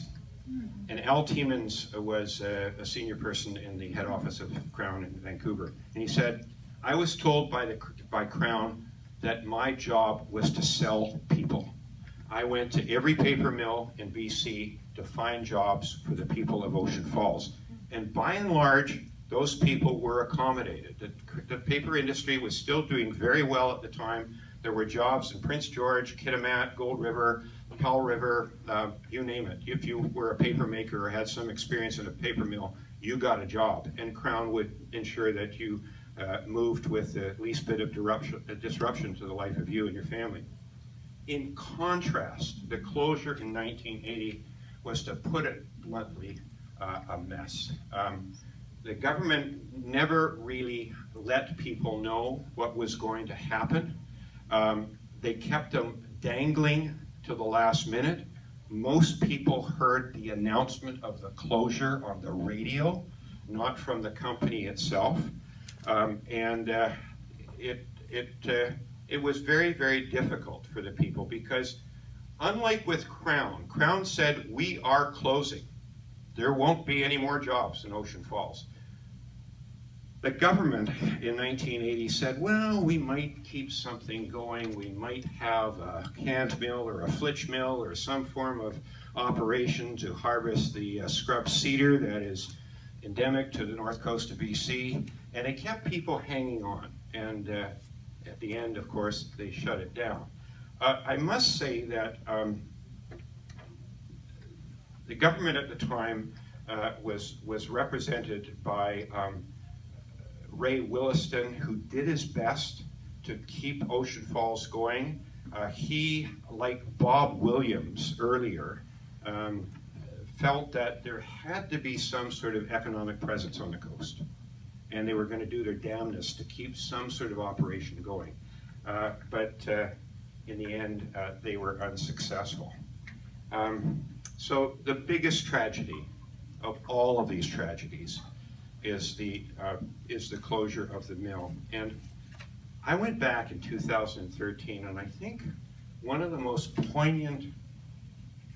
And Al Tiemans was a senior person in the head office of Crown in Vancouver. And he said, I was told by Crown that my job was to sell people. I went to every paper mill in BC to find jobs for the people of Ocean Falls. And by and large, those people were accommodated. The paper industry was still doing very well at the time. There were jobs in Prince George, Kitimat, Gold River, Powell River, you name it. If you were a paper maker or had some experience in a paper mill, you got a job. And Crown would ensure that you moved with the least bit of disruption to the life of you and your family. In contrast, the closure in 1980 was, to put it bluntly, a mess. The government never really let people know what was going to happen. They kept them dangling to the last minute. Most people heard the announcement of the closure on the radio, not from the company itself. It was very, very difficult for the people because, unlike with Crown, Crown said, we are closing. There won't be any more jobs in Ocean Falls. The government in 1980 said, well, we might keep something going. We might have a canned mill or a flitch mill or some form of operation to harvest the scrub cedar that is endemic to the north coast of BC. And it kept people hanging on. And at the end, of course, they shut it down. I must say that the government at the time was represented by Ray Williston, who did his best to keep Ocean Falls going. He, like Bob Williams earlier, felt that there had to be some sort of economic presence on the coast. And they were going to do their damnedest to keep some sort of operation going. But in the end, they were unsuccessful. So the biggest tragedy of all of these tragedies is the closure of the mill. And I went back in 2013, and I think one of the most poignant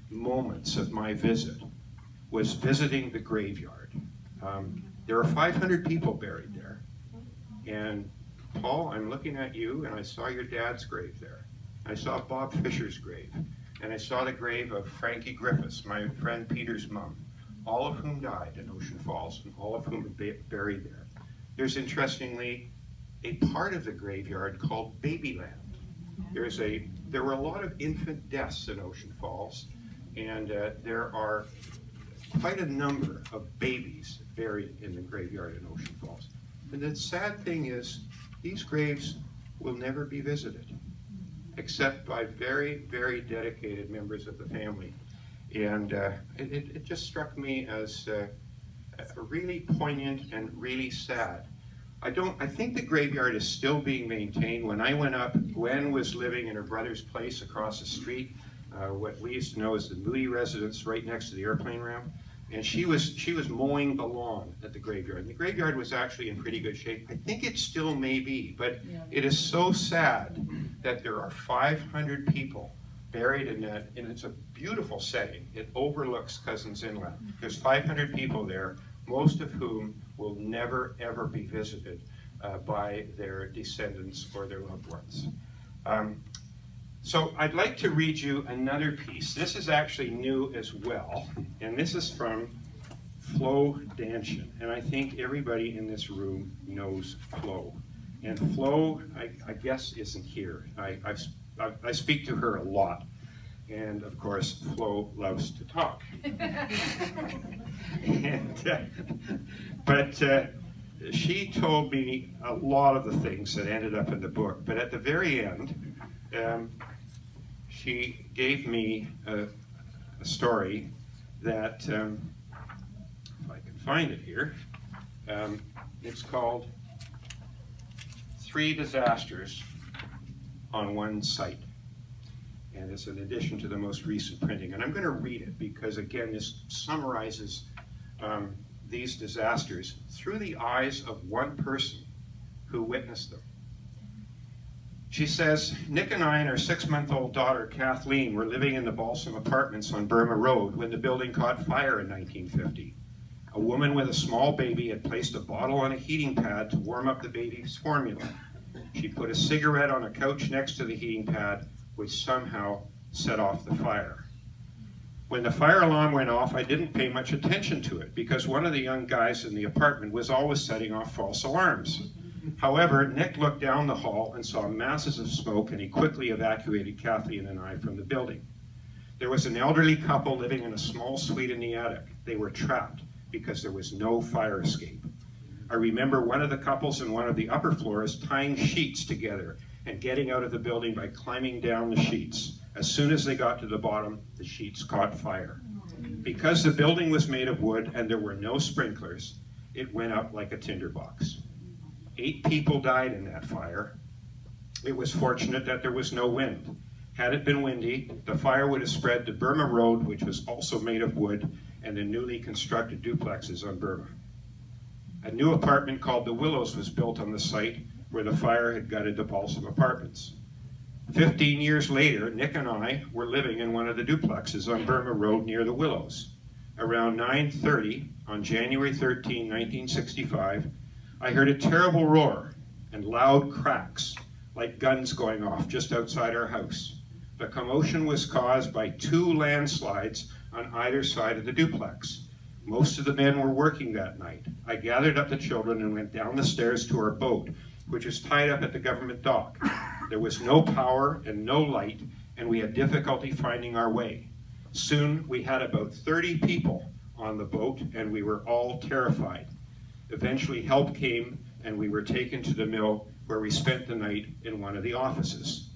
moments of my visit was visiting the graveyard. There are 500 people buried there. And Paul, I'm looking at you, and I saw your dad's grave there. I saw Bob Fisher's grave. And I saw the grave of Frankie Griffiths, my friend Peter's mom, all of whom died in Ocean Falls, and all of whom are buried there. There's, interestingly, a part of the graveyard called Babyland. There were a lot of infant deaths in Ocean Falls, and there are quite a number of babies buried in the graveyard in Ocean Falls. And the sad thing is, these graves will never be visited, except by very, very dedicated members of the family. And it just struck me as really poignant and really sad. I think the graveyard is still being maintained. When I went up, Gwen was living in her brother's place across the street, what we used to know as the Moody residence, right next to the airplane ramp. And she was mowing the lawn at the graveyard. And the graveyard was actually in pretty good shape. I think it still may be, but it is so sad that there are 500 people buried in that, and it's a beautiful setting. It overlooks Cousins Inlet. There's 500 people there, most of whom will never, ever be visited by their descendants or their loved ones. So I'd like to read you another piece. This is actually new as well, and this is from Flo Danshin. And I think everybody in this room knows Flo. And Flo, I guess, isn't here. I speak to her a lot. And of course, Flo loves to talk. But she told me a lot of the things that ended up in the book. But at the very end, she gave me a story that, if I can find it here, it's called 3 Disasters on One Site. And it's an addition to the most recent printing. And I'm going to read it because, again, this summarizes these disasters through the eyes of one person who witnessed them. She says, Nick and I and our 6-month-old daughter, Kathleen, were living in the Balsam Apartments on Burma Road when the building caught fire in 1950. A woman with a small baby had placed a bottle on a heating pad to warm up the baby's formula. She put a cigarette on a couch next to the heating pad, which somehow set off the fire. When the fire alarm went off, I didn't pay much attention to it because one of the young guys in the apartment was always setting off false alarms. However, Nick looked down the hall and saw masses of smoke, and he quickly evacuated Kathleen and I from the building. There was an elderly couple living in a small suite in the attic. They were trapped because there was no fire escape. I remember one of the couples in one of the upper floors tying sheets together and getting out of the building by climbing down the sheets. As soon as they got to the bottom, the sheets caught fire. Because the building was made of wood and there were no sprinklers, it went up like a tinderbox. 8 people died in that fire. It was fortunate that there was no wind. Had it been windy, the fire would have spread to Burma Road, which was also made of wood, and the newly constructed duplexes on Burma. A new apartment called the Willows was built on the site where the fire had gutted the Balsam Apartments. 15 years later, Nick and I were living in one of the duplexes on Burma Road near the Willows. Around 9:30 on January 13, 1965, I heard a terrible roar and loud cracks, like guns going off just outside our house. The commotion was caused by 2 landslides on either side of the duplex. Most of the men were working that night. I gathered up the children and went down the stairs to our boat, which was tied up at the government dock. There was no power and no light, and we had difficulty finding our way. Soon we had about 30 people on the boat, and we were all terrified. Eventually help came, and we were taken to the mill, where we spent the night in one of the offices.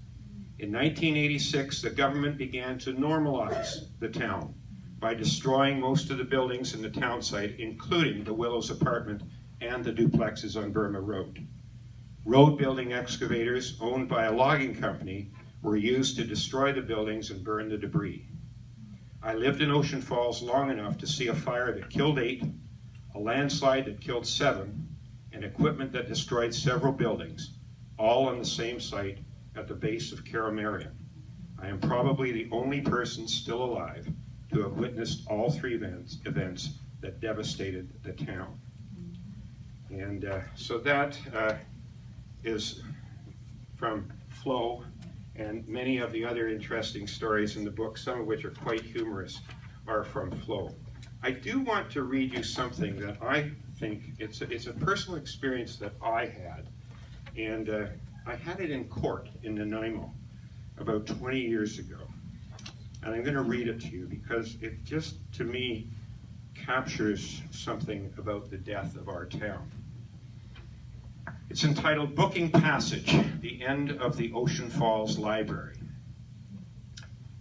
In 1986, the government began to normalize the town by destroying most of the buildings in the town site, including the Willows apartment and the duplexes on Burma Road. Road building excavators owned by a logging company were used to destroy the buildings and burn the debris. I lived in Ocean Falls long enough to see a fire that killed 8, a landslide that killed 7, and equipment that destroyed several buildings. all on the same site at the base of Caramarian. I am probably the only person still alive to have witnessed all three events that devastated the town. And so that is from Flow, and many of the other interesting stories in the book, some of which are quite humorous, are from Flow. I do want to read you something that I think, it's a personal experience that I had, and I had it in court in Nanaimo about 20 years ago. And I'm going to read it to you because it just, to me, captures something about the death of our town. It's entitled Booking Passage, the End of the Ocean Falls Library.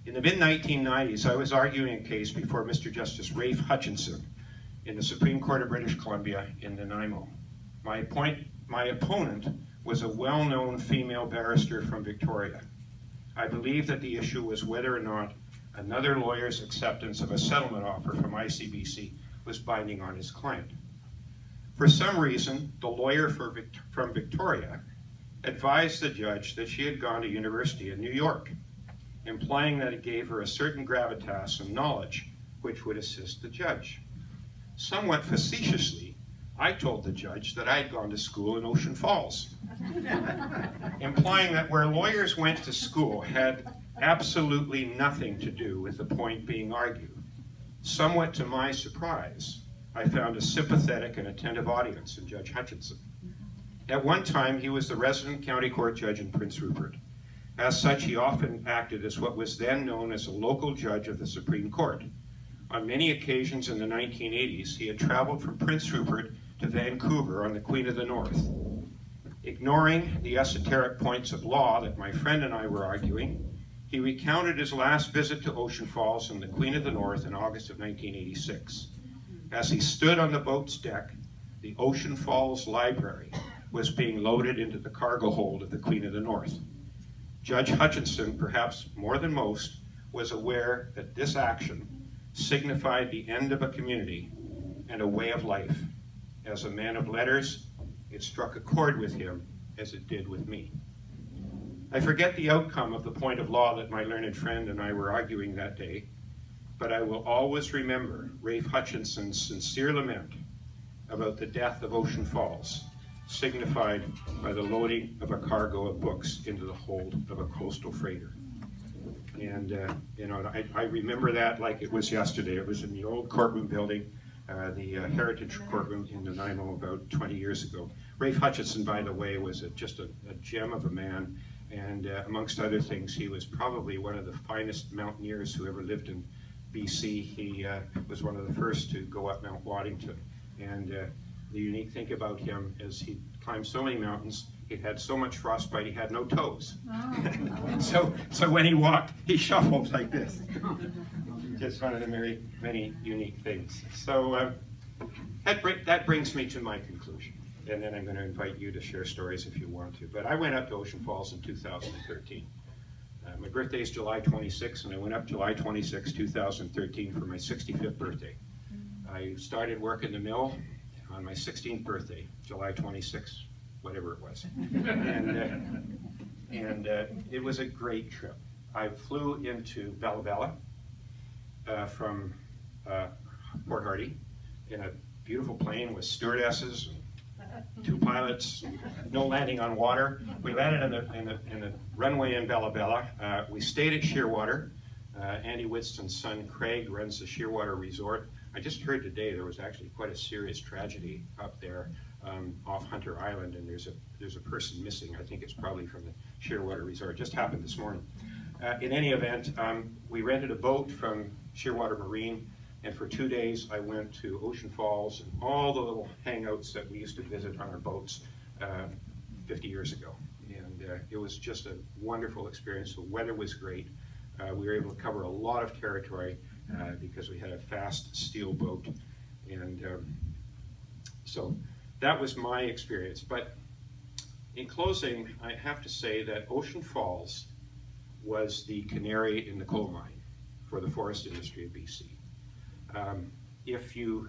In the mid-1990s, I was arguing a case before Mr. Justice Rafe Hutchinson in the Supreme Court of British Columbia in Nanaimo. My opponent was a well-known female barrister from Victoria. I believe that the issue was whether or not another lawyer's acceptance of a settlement offer from ICBC was binding on his client. For some reason, the lawyer from Victoria advised the judge that she had gone to university in New York, implying that it gave her a certain gravitas and knowledge which would assist the judge. Somewhat facetiously, I told the judge that I had gone to school in Ocean Falls, implying that where lawyers went to school had absolutely nothing to do with the point being argued. Somewhat to my surprise, I found a sympathetic and attentive audience in Judge Hutchinson. At one time, he was the resident county court judge in Prince Rupert. As such, he often acted as what was then known as a local judge of the Supreme Court. On many occasions in the 1980s, he had traveled from Prince Rupert to Vancouver on the Queen of the North. Ignoring the esoteric points of law that my friend and I were arguing, he recounted his last visit to Ocean Falls and the Queen of the North in August of 1986. As he stood on the boat's deck, the Ocean Falls Library was being loaded into the cargo hold of the Queen of the North. Judge Hutchinson, perhaps more than most, was aware that this action signified the end of a community and a way of life. As a man of letters, it struck a chord with him as it did with me. I forget the outcome of the point of law that my learned friend and I were arguing that day, but I will always remember Rafe Hutchinson's sincere lament about the death of Ocean Falls, signified by the loading of a cargo of books into the hold of a coastal freighter. And I remember that like it was yesterday. It was in the old courtroom building, the Heritage Courtroom in Nanaimo about 20 years ago. Rafe Hutchinson, by the way, was just a gem of a man, and amongst other things, he was probably one of the finest mountaineers who ever lived in BC. He was one of the first to go up Mount Waddington, and the unique thing about him is he climbed so many mountains, he had so much frostbite he had no toes. Oh. so when he walked, he shuffled like this. Just one of the many unique things. So that brings me to my conclusion. And then I'm going to invite you to share stories if you want to. But I went up to Ocean Falls in 2013. My birthday is July 26, and I went up July 26, 2013 for my 65th birthday. I started work in the mill on my 16th birthday, July 26, whatever it was. And it was a great trip. I flew into Bella Bella from Port Hardy in a beautiful plane with stewardesses, 2 pilots, no landing on water. We landed in the runway in Bella Bella. We stayed at Shearwater. Andy Whitston's son Craig runs the Shearwater Resort. I just heard today there was actually quite a serious tragedy up there off Hunter Island, and there's a person missing. I think it's probably from the Shearwater Resort. It just happened this morning. In any event, we rented a boat from Shearwater Marine, and for 2 days I went to Ocean Falls and all the little hangouts that we used to visit on our boats 50 years ago. And it was just a wonderful experience. The weather was great. We were able to cover a lot of territory because we had a fast steel boat. And so that was my experience. But in closing, I have to say that Ocean Falls was the canary in the coal mine for the forest industry of BC. If you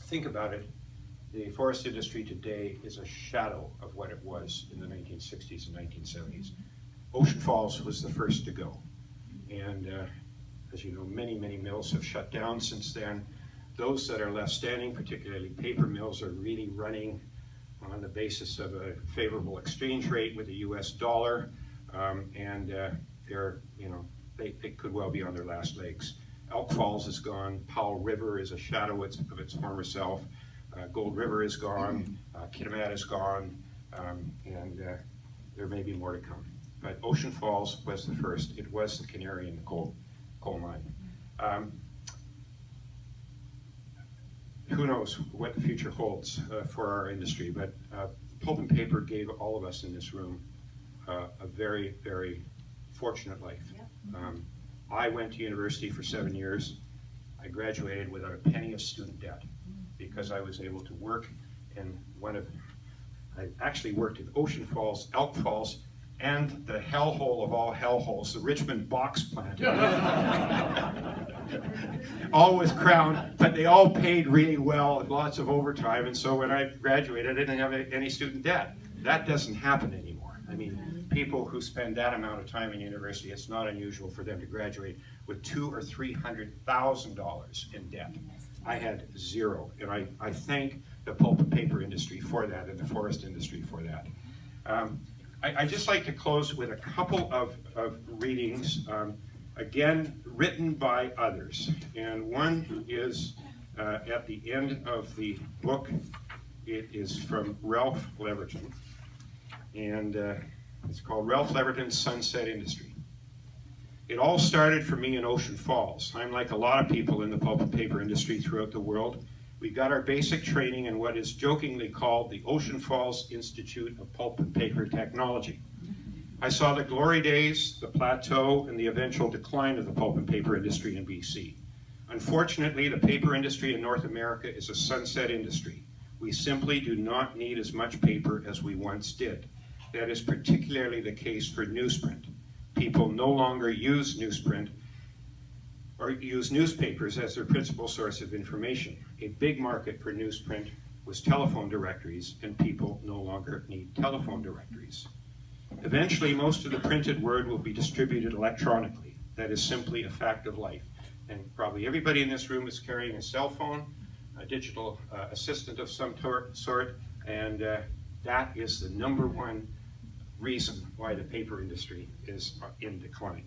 think about it, The forest industry today is a shadow of what it was in the 1960s and 1970s. Ocean Falls was the first to go. And as you know, many, many mills have shut down since then. Those that are left standing, particularly paper mills, are really running on the basis of a favorable exchange rate with the US dollar. They're, you know, they could well be on their last legs. Elk Falls is gone. Powell River is a shadow of its former self. Gold River is gone. Kitimat is gone. There may be more to come. But Ocean Falls was the first. It was the canary in the coal mine. Who knows what the future holds for our industry, but pulp and paper gave all of us in this room a very, very fortunate life. I went to university for 7 years. I graduated without a penny of student debt because I was able to work in I actually worked in Ocean Falls, Elk Falls, and the hellhole of all hellholes, the Richmond box plant. All with Crown, but they all paid really well and lots of overtime, and so when I graduated, I didn't have any student debt. That doesn't happen anymore. I mean, people who spend that amount of time in university, it's not unusual for them to graduate with $200,000 or $300,000 in debt. I had zero, and I thank the pulp and paper industry for that, and the forest industry for that. I'd just like to close with a couple of readings, again, written by others. And one is at the end of the book. It is from Ralph Leverton, and it's called Ralph Leverton's Sunset Industry. It all started for me in Ocean Falls. I'm like a lot of people in the pulp and paper industry throughout the world. We got our basic training in what is jokingly called the Ocean Falls Institute of Pulp and Paper Technology. I saw the glory days, the plateau, and the eventual decline of the pulp and paper industry in BC. Unfortunately, the paper industry in North America is a sunset industry. We simply do not need as much paper as we once did. That is particularly the case for newsprint. People no longer use newsprint or use newspapers as their principal source of information. A big market for newsprint was telephone directories, and people no longer need telephone directories. Eventually, most of the printed word will be distributed electronically. That is simply a fact of life. And probably everybody in this room is carrying a cell phone, a digital assistant of some sort, and that is the number one reason why the paper industry is in decline.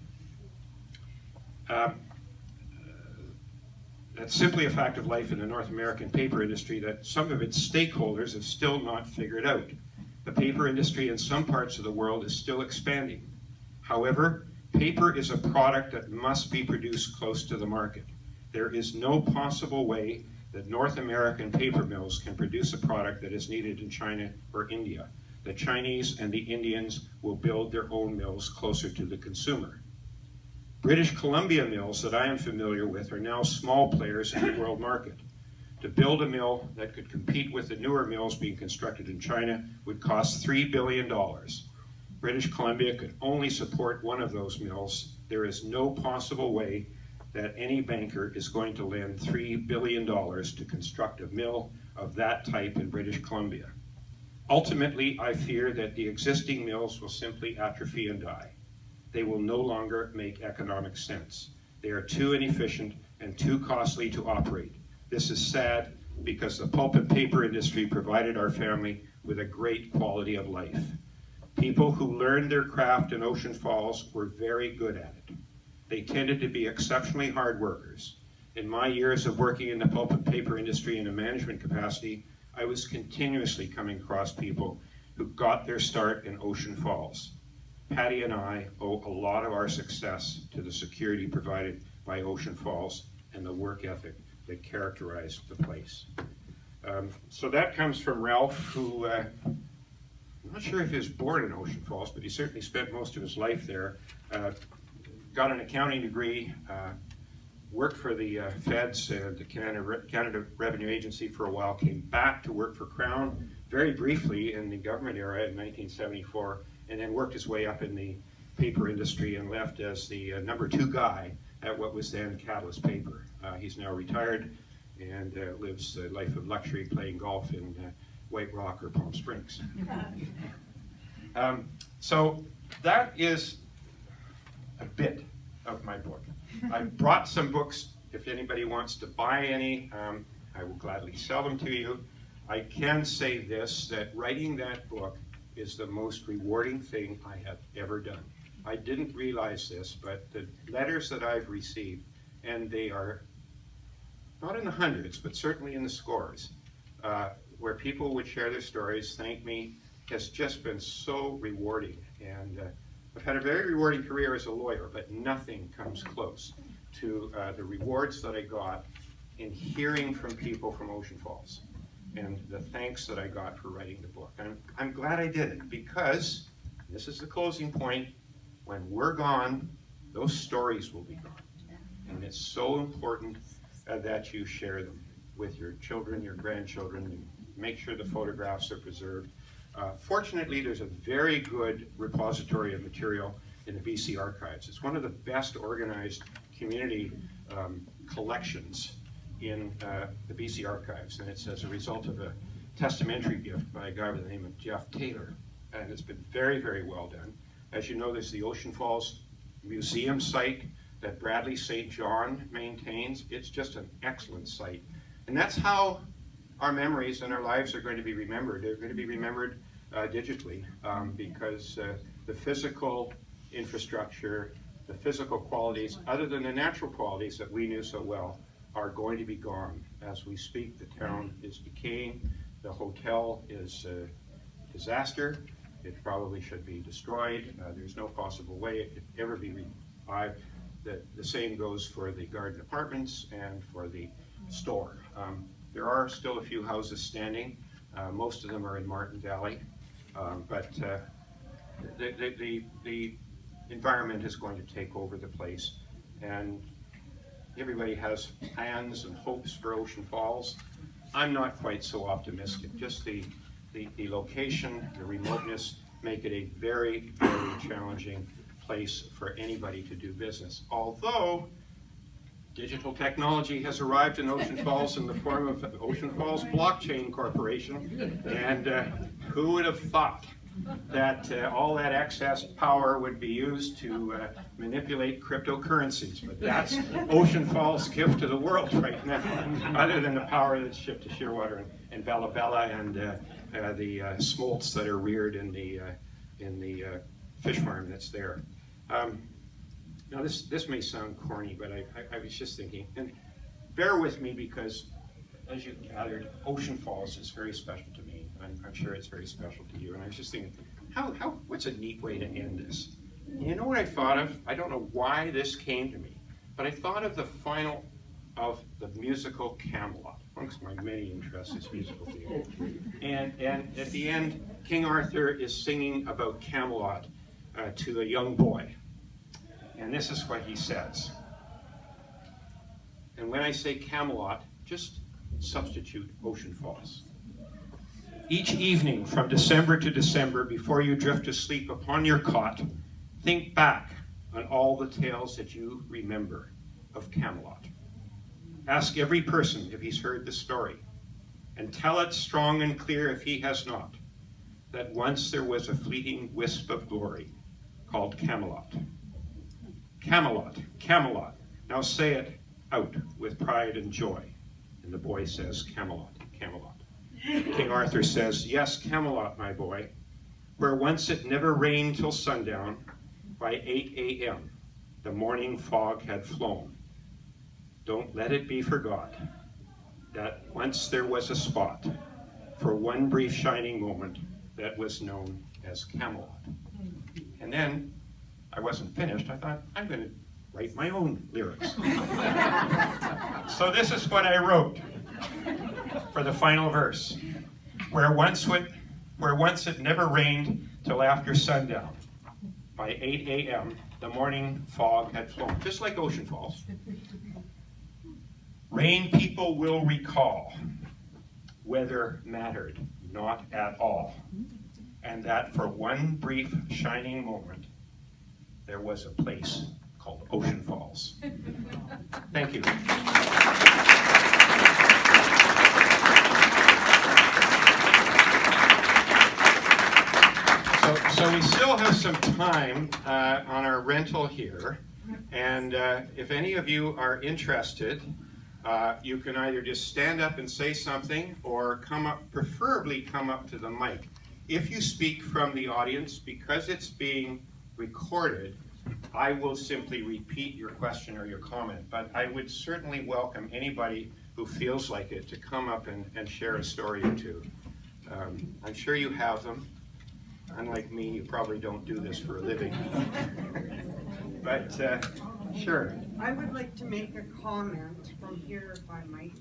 That's simply a fact of life in the North American paper industry that some of its stakeholders have still not figured out. The paper industry in some parts of the world is still expanding. However, paper is a product that must be produced close to the market. There is no possible way that North American paper mills can produce a product that is needed in China or India. The Chinese and the Indians will build their own mills closer to the consumer. British Columbia mills that I am familiar with are now small players in the world market. To build a mill that could compete with the newer mills being constructed in China would cost $3 billion. British Columbia could only support one of those mills. There is no possible way that any banker is going to lend $3 billion to construct a mill of that type in British Columbia. Ultimately, I fear that the existing mills will simply atrophy and die. They will no longer make economic sense. They are too inefficient and too costly to operate. This is sad because the pulp and paper industry provided our family with a great quality of life. People who learned their craft in Ocean Falls were very good at it. They tended to be exceptionally hard workers. In my years of working in the pulp and paper industry in a management capacity, I was continuously coming across people who got their start in Ocean Falls. Patty and I owe a lot of our success to the security provided by Ocean Falls and the work ethic that characterized the place. So that comes from Ralph, who, I'm not sure if he was born in Ocean Falls, but he certainly spent most of his life there. Got an accounting degree, worked for the Feds and the Canada Revenue Agency for a while, came back to work for Crown very briefly in the government era in 1974, and then worked his way up in the paper industry and left as the number 2 guy at what was then Catalyst Paper. He's now retired, and lives a life of luxury playing golf in White Rock or Palm Springs. So that is a bit of my book. I brought some books. If anybody wants to buy any, I will gladly sell them to you. I can say this, that writing that book is the most rewarding thing I have ever done. I didn't realize this, but the letters that I've received, and they are not in the hundreds, but certainly in the scores, where people would share their stories, thank me, has just been so rewarding. And I've had a very rewarding career as a lawyer, but nothing comes close to the rewards that I got in hearing from people from Ocean Falls, and the thanks that I got for writing the book. And I'm glad I did it, because this is the closing point. When we're gone, those stories will be gone. And it's so important that you share them with your children, your grandchildren, and make sure the photographs are preserved. Fortunately, there's a very good repository of material in the BC Archives. It's one of the best organized community collections in the BC Archives, and it's as a result of a testamentary gift by a guy by the name of Jeff Taylor, and it's been very, very well done. As you know, there's the Ocean Falls Museum site that Bradley St. John maintains. It's just an excellent site, and that's how our memories and our lives are going to be remembered. They're going to be remembered digitally, because the physical infrastructure, the physical qualities, other than the natural qualities that we knew so well, are going to be gone. As we speak, the town is decaying. The hotel is a disaster. It probably should be destroyed. There's no possible way it could ever be revived. The same goes for the garden apartments and for the store. There are still a few houses standing. Most of them are in Martin Valley, but the environment is going to take over the place, and everybody has plans and hopes for Ocean Falls. I'm not quite so optimistic. Just the location, the remoteness, make it a very, very challenging place for anybody to do business. Although digital technology has arrived in Ocean Falls in the form of Ocean Falls Blockchain Corporation, and who would have thought that all that excess power would be used to manipulate cryptocurrencies? But that's Ocean Falls' gift to the world right now, other than the power that's shipped to Shearwater and Bella Bella and the smolts that are reared in the fish farm that's there. Now this may sound corny, but I was just thinking, and bear with me, because as you gathered, Ocean Falls is very special to me. I'm sure it's very special to you. And I was just thinking, what's a neat way to end this? You know what I thought of? I don't know why this came to me, but I thought of the final of the musical Camelot. Amongst my many interests is musical theater. And at the end, King Arthur is singing about Camelot to a young boy. And this is what he says. And when I say Camelot, just substitute Ocean Falls. Each evening from December to December, before you drift to sleep upon your cot, think back on all the tales that you remember of Camelot. Ask every person if he's heard the story, and tell it strong and clear if he has not, that once there was a fleeting wisp of glory called Camelot. Camelot, Camelot. Now say it out with pride and joy. And the boy says, Camelot, Camelot. King Arthur says, yes, Camelot, my boy, where once it never rained till sundown, by 8 a.m. the morning fog had flown. Don't let it be forgot that once there was a spot for one brief shining moment that was known as Camelot. And then I wasn't finished. I thought, I'm going to write my own lyrics. So this is what I wrote for the final verse. Where once it never rained till after sundown, by 8 a.m. the morning fog had flown, just like Ocean Falls. Rain people will recall, weather mattered not at all, and that for one brief shining moment, there was a place called Ocean Falls. Thank you. some time on our rental here, and if any of you are interested, you can either just stand up and say something or come up, preferably come up to the mic. If you speak from the audience, because it's being recorded, I will simply repeat your question or your comment, but I would certainly welcome anybody who feels like it to come up and share a story or two. I'm sure you have them. Unlike me, you probably don't do this for a living. But sure. I would like to make a comment from here, if I might.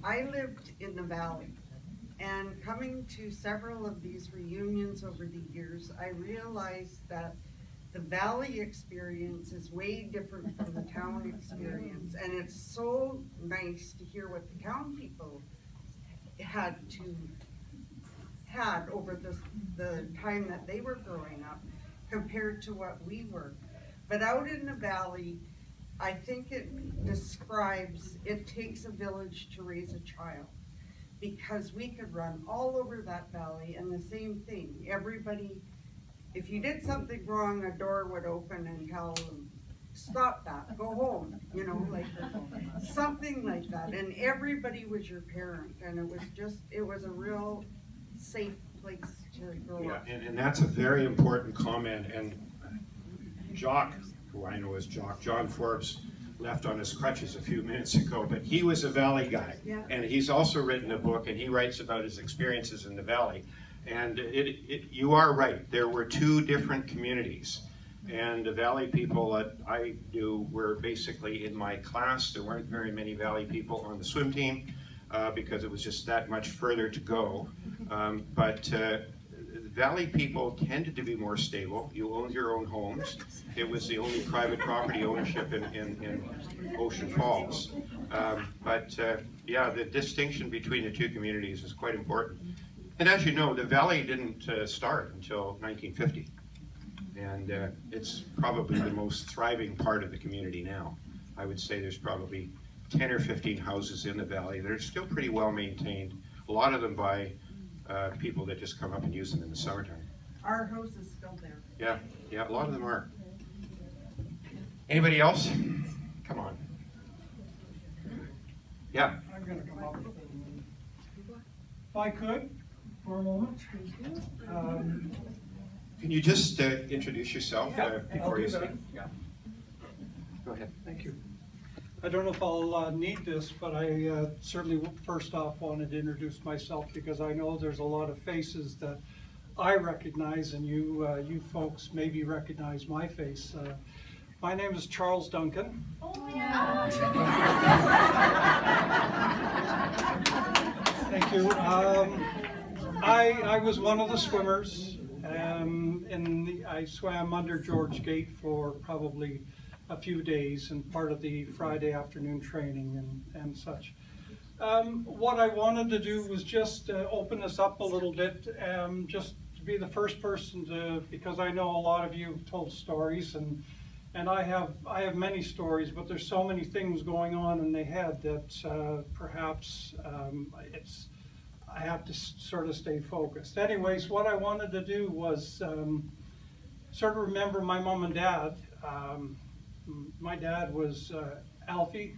I lived in the valley, and coming to several of these reunions over the years, I realized that the valley experience is way different from the town experience, and it's so nice to hear what the town people had over the time that they were growing up compared to what we were. But out in the valley, I think it describes, it takes a village to raise a child, because we could run all over that valley, and the same thing, everybody, if you did something wrong, a door would open and tell them, stop that, go home, you know, like something like that. And everybody was your parent, and it was a real safe place to grow up. And that's a very important comment. And Jock, who I know as Jock, John Forbes, left on his crutches a few minutes ago, but he was a valley guy. Yeah. And he's also written a book, and he writes about his experiences in the valley. And you are right, there were two different communities. And the valley people that I knew were basically in my class. There weren't very many valley people on the swim team because it was just that much further to go. But valley people tended to be more stable. You owned your own homes. It was the only private property ownership in Ocean Falls. Yeah, the distinction between the two communities is quite important. And as you know, the valley didn't start until 1950. And it's probably the most thriving part of the community now. I would say there's probably 10 or 15 houses in the valley that are still pretty well maintained. A lot of them by people that just come up and use them in the summertime. Our house is still there. Yeah, a lot of them are. Anybody else? Come on. Yeah. I'm gonna come up with if I could, for a moment. Can you just introduce yourself I'll before you do that. speak? Yeah. Go ahead. Thank you. I don't know if I'll need this, but I certainly first off wanted to introduce myself, because I know there's a lot of faces that I recognize, and you folks maybe recognize my face. My name is Charles Duncan. Thank you. I was one of the swimmers. I swam under George Gate for probably a few days and part of the Friday afternoon training and such. What I wanted to do was just open this up a little bit, just to be the first person to, because I know a lot of you have told stories, and I have many stories, but there's so many things going on in the head that perhaps I have to sort of stay focused. Anyways, what I wanted to do was sort of remember my mom and dad. My dad was Alfie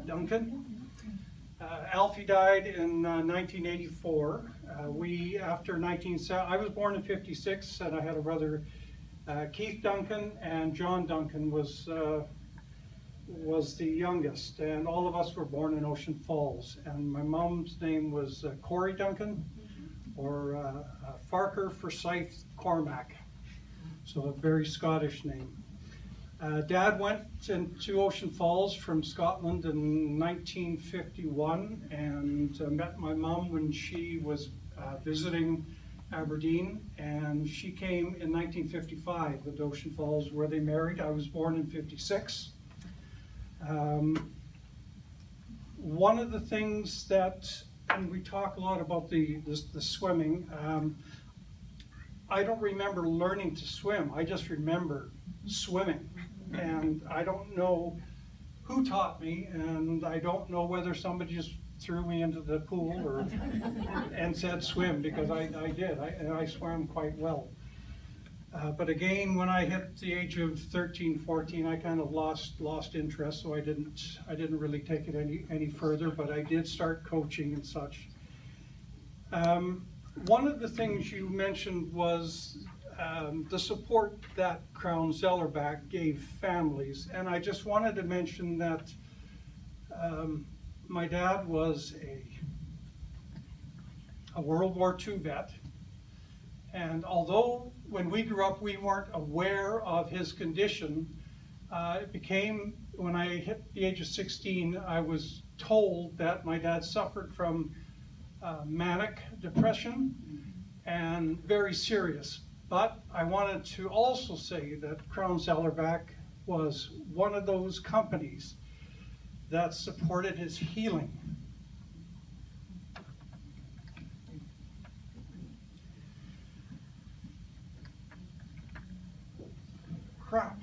Duncan. Alfie died in 1984. I was born in 56, and I had a brother, Keith Duncan, and John Duncan was the youngest, and all of us were born in Ocean Falls. And my mom's name was Corey Duncan, or Farker Forsyth Cormac, so a very Scottish name. Dad went into Ocean Falls from Scotland in 1951 and met my mom when she was visiting Aberdeen, and she came in 1955 with Ocean Falls, where they married. I was born in 56. One of the things that, and we talk a lot about the swimming, I don't remember learning to swim. I just remember swimming, and I don't know who taught me, and I don't know whether somebody just threw me into the pool and said swim, because I did. I swam quite well. But again, when I hit the age of 13, 14, I kind of lost interest, so I didn't really take it any further, but I did start coaching and such. One of the things you mentioned was the support that Crown Zellerbach gave families, and I just wanted to mention that my dad was a World War II vet, and although when we grew up we weren't aware of his condition, it became, when I hit the age of 16, I was told that my dad suffered from manic depression, and very serious. But I wanted to also say that Crown Zellerbach was one of those companies that supported his healing. Crap.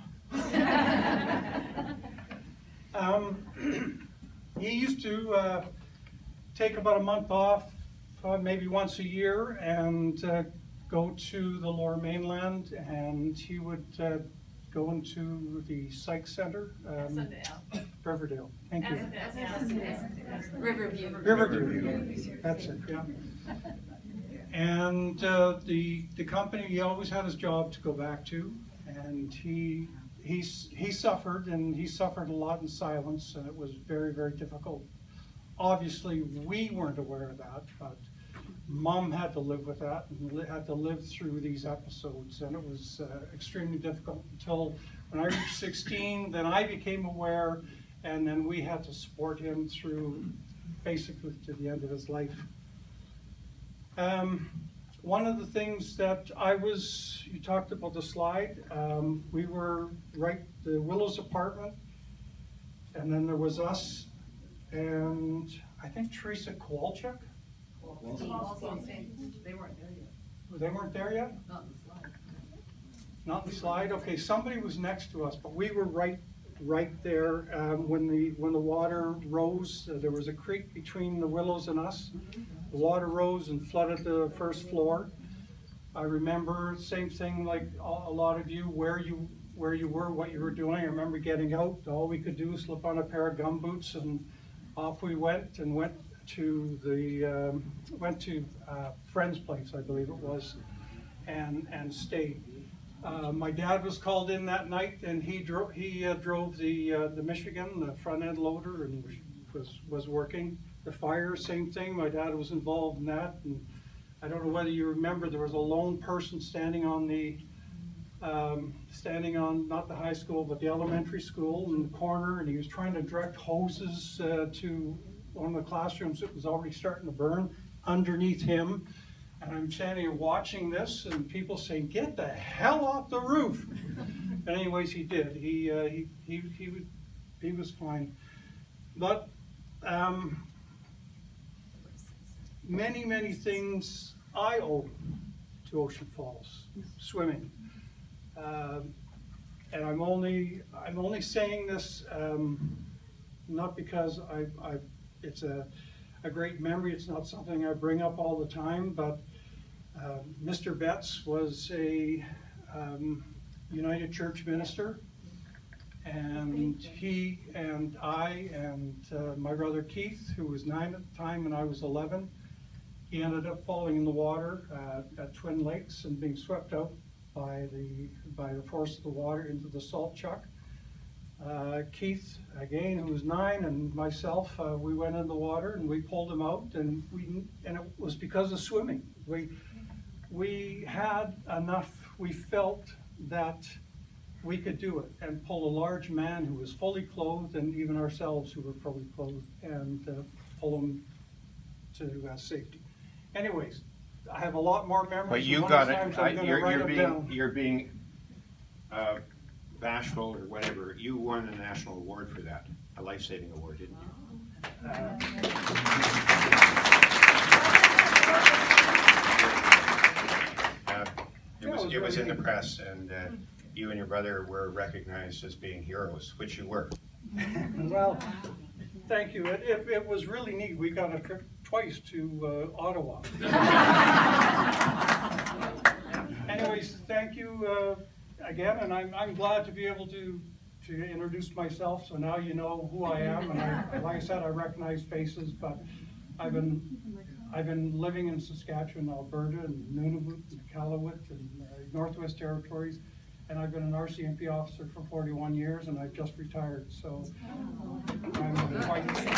He used to take about a month off, maybe once a year, and go to the Lower Mainland, and he would go into the psych center, Riverdale. Thank you. Riverview. That's it, yeah. And the company, he always had his job to go back to, and he suffered, and he suffered a lot in silence, and it was very, very difficult. Obviously, we weren't aware of that, but Mom had to live with that and had to live through these episodes, and it was extremely difficult until when I reached 16, then I became aware, and then we had to support him through basically to the end of his life. One of the things that you talked about the slide, we were the Willows apartment, and then there was us, and I think Teresa Kowalczyk. They weren't there yet. They weren't there yet? Not in the slide. Not the slide? Okay, somebody was next to us, but we were right there. When the water rose, there was a creek between the Willows and us. The water rose and flooded the first floor. I remember, same thing like a lot of you, where you were, what you were doing. I remember getting out. All we could do was slip on a pair of gumboots, and off we went to friend's place, I believe it was, and stayed. My dad was called in that night, and he drove the Michigan, the front end loader, and was working. The fire, same thing. My dad was involved in that, and I don't know whether you remember, there was a lone person standing on not the high school but the elementary school in the corner, and he was trying to direct hoses to one of the classrooms that was already starting to burn underneath him. And I'm standing here watching this, and people saying, "Get the hell off the roof!" But anyways, he did. He was fine. But many things I owe to Ocean Falls, swimming. And I'm only saying this not because it's a great memory. It's not something I bring up all the time, but Mr. Betts was a United Church minister, and he and I and my brother Keith, who was 9 at the time and I was 11, he ended up falling in the water at Twin Lakes and being swept out by the force of the water into the salt chuck. Keith, again, who was 9, and myself, we went in the water and we pulled him out, and it was because of swimming. We had enough. We felt that we could do it and pull a large man who was fully clothed, and even ourselves who were fully clothed, and pull him to safety. Anyways, I have a lot more memories. But you One got of the times it. I'm gonna write them down. You're being bashful or whatever. You won a national award for that, a life-saving award, didn't you? It was in the press, and you and your brother were recognized as being heroes, which you were. Well, thank you. It was really neat. We got a trip twice to Ottawa. anyways, thank you again, and I'm glad to be able to introduce myself, so now you know who I am, and like I said, I recognize faces, but I've been living in Saskatchewan, Alberta, and Nunavut, and Iqaluit, and Northwest Territories, and I've been an RCMP officer for 41 years, and I've just retired, so I'm quite happy.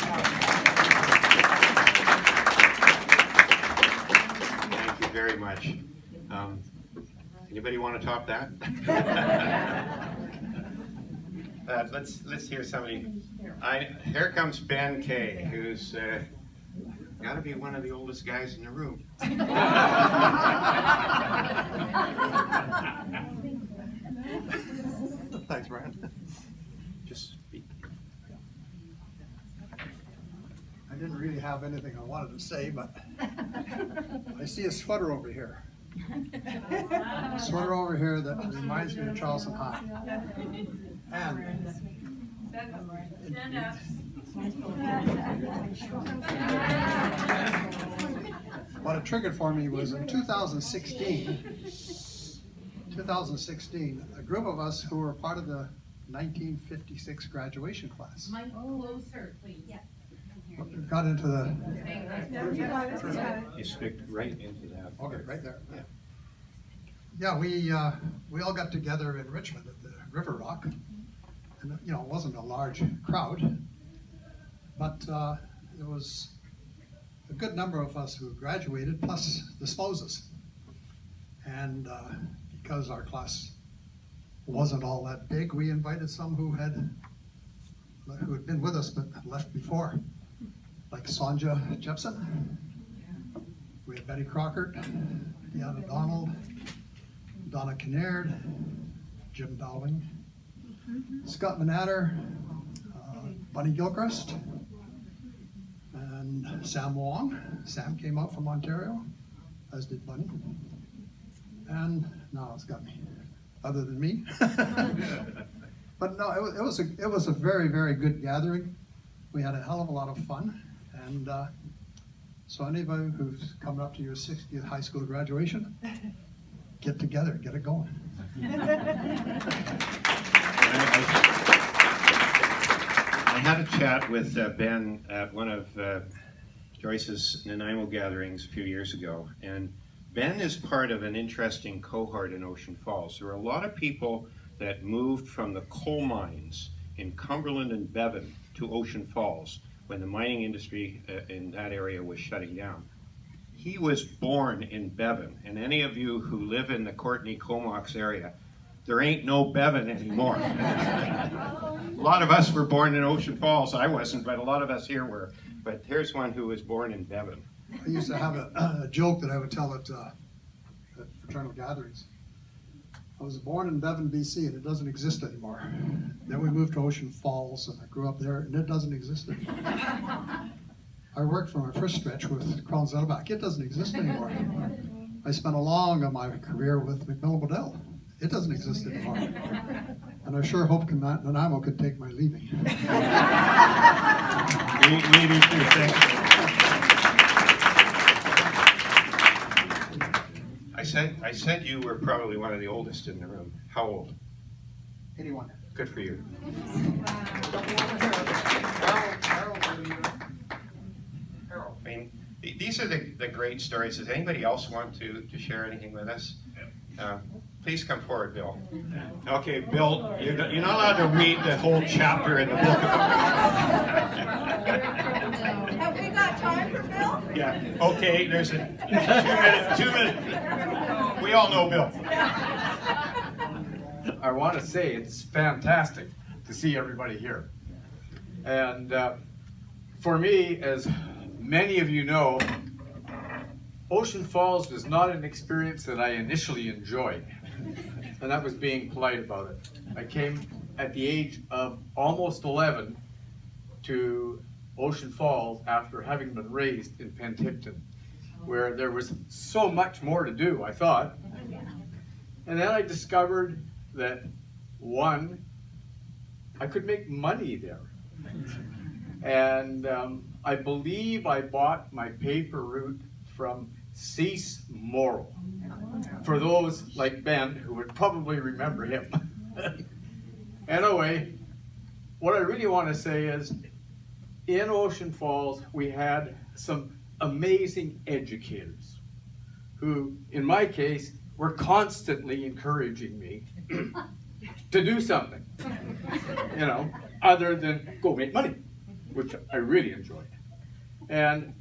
Thank you very much. Anybody want to top that? Let's hear somebody. Here comes Ben Kay, who's got to be one of the oldest guys in the room. Thanks, Brian. Just speak. I didn't really have anything I wanted to say, but I see a sweater over here. A sweater over here that reminds me of Charleston High. And what it triggered for me was in 2016, a group of us who were part of the 1956 graduation class Mike, closer, please. got into the, You stick right into that. okay, right there. Yeah, we all got together in Richmond at the River Rock. And, you know, it wasn't a large crowd, but there was a good number of us who graduated, plus the spouses. And because our class wasn't all that big, we invited some who had been with us but left before, like Sonja Jepson. We had Betty Crockert, Deanna Donald, Donna Kinnaird, Jim Dowling, Scott Manatter, Bunny Gilchrist, and Sam Wong. Sam came out from Ontario, as did Bunny. And now it's got me, other than me. But no, it was a very, very good gathering. We had a hell of a lot of fun. And so anybody who's coming up to your 60th high school graduation, get together, get it going. I had a chat with Ben at one of Joyce's Nanaimo gatherings a few years ago, and Ben is part of an interesting cohort in Ocean Falls. There are a lot of people that moved from the coal mines in Cumberland and Bevan to Ocean Falls when the mining industry in that area was shutting down. He was born in Bevan, and any of you who live in the Courtenay-Comox area, there ain't no Bevan anymore. A lot of us were born in Ocean Falls. I wasn't, but a lot of us here were. But here's one who was born in Bevan. I used to have a joke that I would tell at fraternal gatherings. I was born in Bevan, BC, and it doesn't exist anymore. Then we moved to Ocean Falls, and I grew up there, and it doesn't exist anymore. I worked for my first stretch with Crown Zettelbach. It doesn't exist anymore. I spent a long of my career with McMillan Bodell. It doesn't exist anymore. And I sure hope Nanaimo could take my leaving. Me too, thanks. I said you were probably one of the oldest in the room. How old? 81. Good for you. I mean, these are the great stories. Does anybody else want to share anything with us? Please come forward, Bill. Okay, Bill, you're not allowed to read the whole chapter in the book. Have we got time for Bill? Yeah, okay, there's a 2 minute. We all know Bill. I want to say it's fantastic to see everybody here. And for me, as many of you know, Ocean Falls was not an experience that I initially enjoyed. And that was being polite about it. I came at the age of almost 11 to Ocean Falls after having been raised in Penticton, where there was so much more to do, I thought. And then I discovered that, one, I could make money there. And I believe I bought my paper route from Cease Morrow for those like Ben who would probably remember him. Anyway, what I really want to say is, in Ocean Falls, we had some amazing educators who, in my case, were constantly encouraging me to do something, you know, other than go make money, which I really enjoyed. And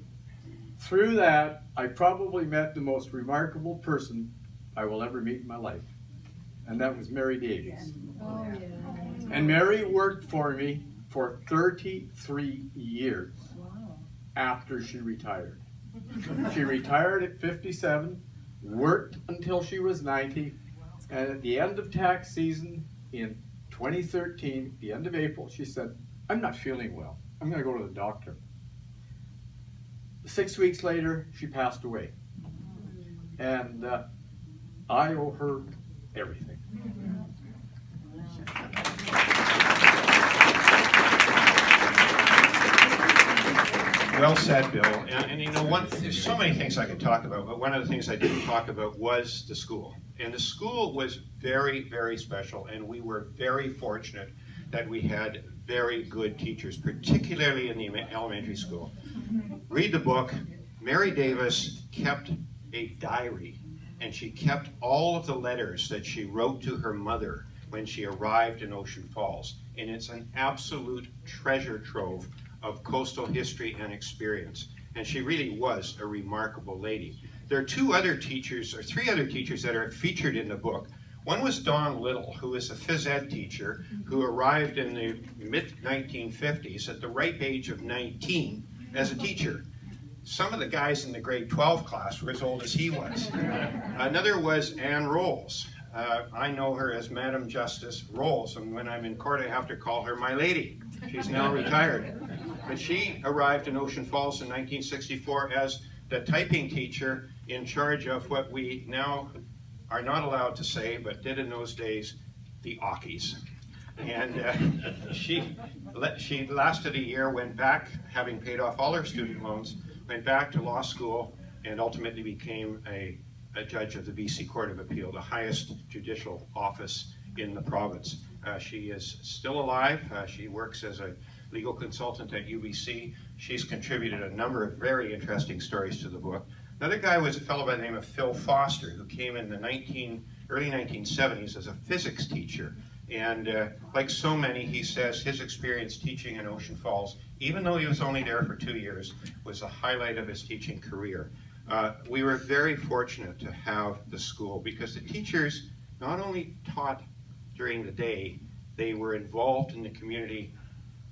through that, I probably met the most remarkable person I will ever meet in my life, and that was Mary Davies. Oh, yeah. And Mary worked for me for 33 years after she retired. She retired at 57, worked until she was 90, and at the end of tax season in 2013, the end of April, she said, "I'm not feeling well. I'm going to go to the doctor." 6 weeks later, she passed away. And I owe her everything. Well said, Bill. And you know, there's so many things I could talk about, but one of the things I didn't talk about was the school. And the school was very, very special, and we were very fortunate that we had very good teachers, particularly in the elementary school. Read the book. Mary Davis kept a diary, and she kept all of the letters that she wrote to her mother when she arrived in Ocean Falls. And it's an absolute treasure trove of coastal history and experience. And she really was a remarkable lady. There are three other teachers that are featured in the book. One was Don Little, who is a phys ed teacher who arrived in the mid-1950s at the ripe age of 19 as a teacher. Some of the guys in the grade 12 class were as old as he was. Another was Ann Rolls. I know her as Madam Justice Rolls, and when I'm in court I have to call her my lady. She's now retired. But she arrived in Ocean Falls in 1964 as the typing teacher in charge of what we now are not allowed to say, but did in those days, the Ockies. And she lasted a year, went back, having paid off all her student loans, went back to law school, and ultimately became a judge of the BC Court of Appeal, the highest judicial office in the province. She is still alive. She works as a legal consultant at UBC. She's contributed a number of very interesting stories to the book. Another guy was a fellow by the name of Phil Foster, who came in the early 1970s as a physics teacher. And like so many, he says his experience teaching in Ocean Falls, even though he was only there for 2 years, was the highlight of his teaching career. We were very fortunate to have the school because the teachers not only taught during the day, they were involved in the community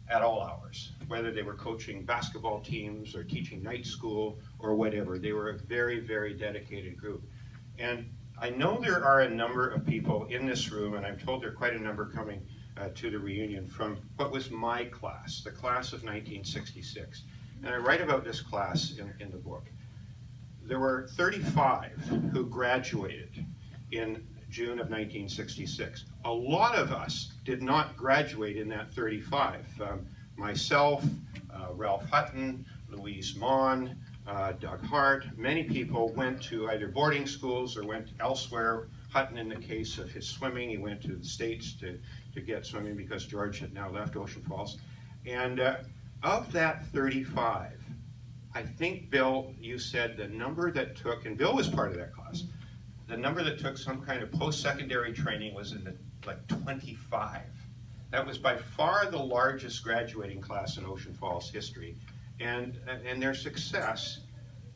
at all hours, whether they were coaching basketball teams or teaching night school or whatever. They were a very, very dedicated group. And I know there are a number of people in this room, and I'm told there are quite a number coming to the reunion from what was my class, the class of 1966. And I write about this class in the book. There were 35 who graduated in June of 1966. A lot of us did not graduate in that 35. Myself, Ralph Hutton, Louise Mon, Doug Hart, many people went to either boarding schools or went elsewhere. Hutton, in the case of his swimming, he went to the States to get swimming because George had now left Ocean Falls. And of that 35, I think, Bill, you said the number that took, and Bill was part of that class, the number that took some kind of post-secondary training was in the, like 25. That was by far the largest graduating class in Ocean Falls history. And their success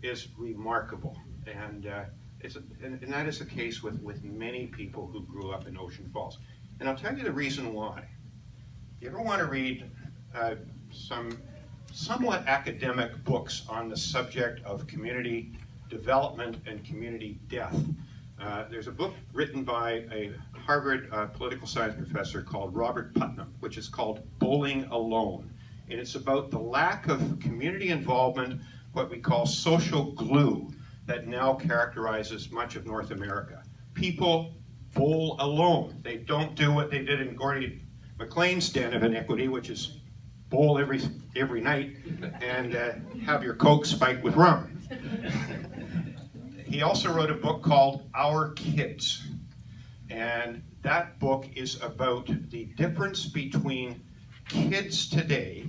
is remarkable. And that is the case with many people who grew up in Ocean Falls. And I'll tell you the reason why. You ever want to read some somewhat academic books on the subject of community development and community death? There's a book written by a Harvard political science professor called Robert Putnam, which is called Bowling Alone. And it's about the lack of community involvement, what we call social glue, that now characterizes much of North America. People bowl alone. They don't do what they did in Gordy McLean's den of iniquity, which is bowl every night and have your Coke spiked with rum. he also wrote a book called Our Kids. And that book is about the difference between kids today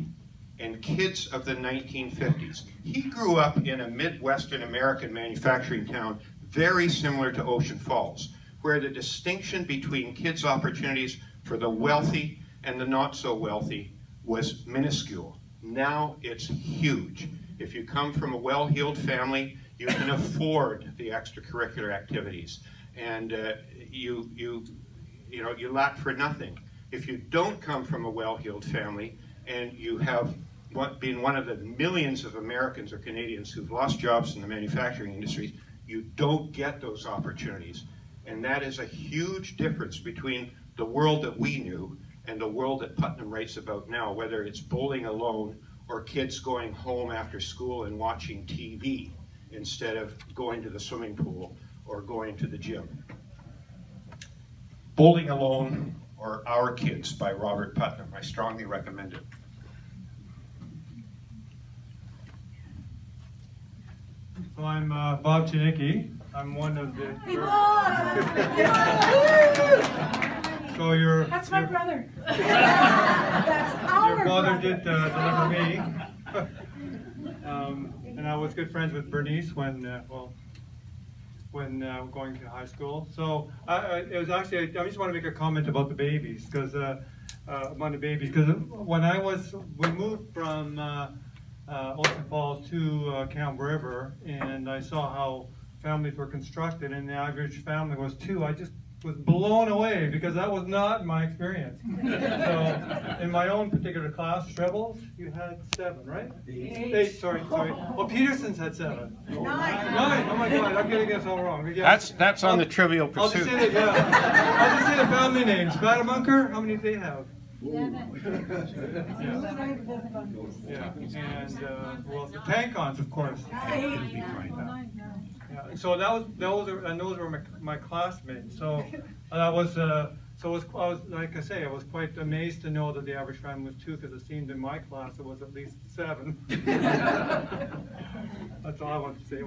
and kids of the 1950s. He grew up in a Midwestern American manufacturing town very similar to Ocean Falls, where the distinction between kids' opportunities for the wealthy and the not so wealthy was minuscule. Now it's huge. If you come from a well-heeled family, you can afford the extracurricular activities, and you lack for nothing. If you don't come from a well-heeled family and you have been one of the millions of Americans or Canadians who've lost jobs in the manufacturing industry, you don't get those opportunities. And that is a huge difference between the world that we knew and the world that Putnam writes about now, whether it's bowling alone or kids going home after school and watching TV instead of going to the swimming pool or going to the gym. Bowling Alone or Our Kids by Robert Putnam. I strongly recommend it. So I'm Bob Chinicki. I'm one of the. So your That's my brother. That's our your father brother. did deliver me, and I was good friends with Bernice when going to high school. So it was actually I just want to make a comment about the babies because when we moved from Ocean Falls to Camp River, and I saw how families were constructed, and the average family was 2. I just was blown away because that was not my experience. So in my own particular class, Trebles, you had 7, right? 8. Sorry. Well, Peterson's had 7. 9. Oh my God, I'm getting this all wrong. Yeah. That's on the Trivial I'll just Pursuit. say I'll just say the family names. Badamunker, how many do they have? Yeah, and well, the Pancons, of course. Yeah, so those were my classmates. So I was like I say, I was quite amazed to know that the average family was 2 because it seemed in my class it was at least 7. That's all I wanted to say.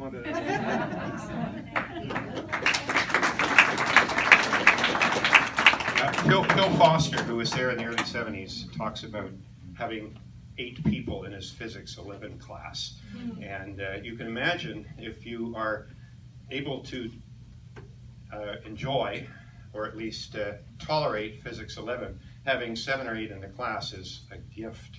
Phil Foster, who was there in the early 70s, talks about having 8 people in his physics 11 class. And you can imagine if you are able to enjoy, or at least tolerate physics 11, having 7 or 8 in the class is a gift.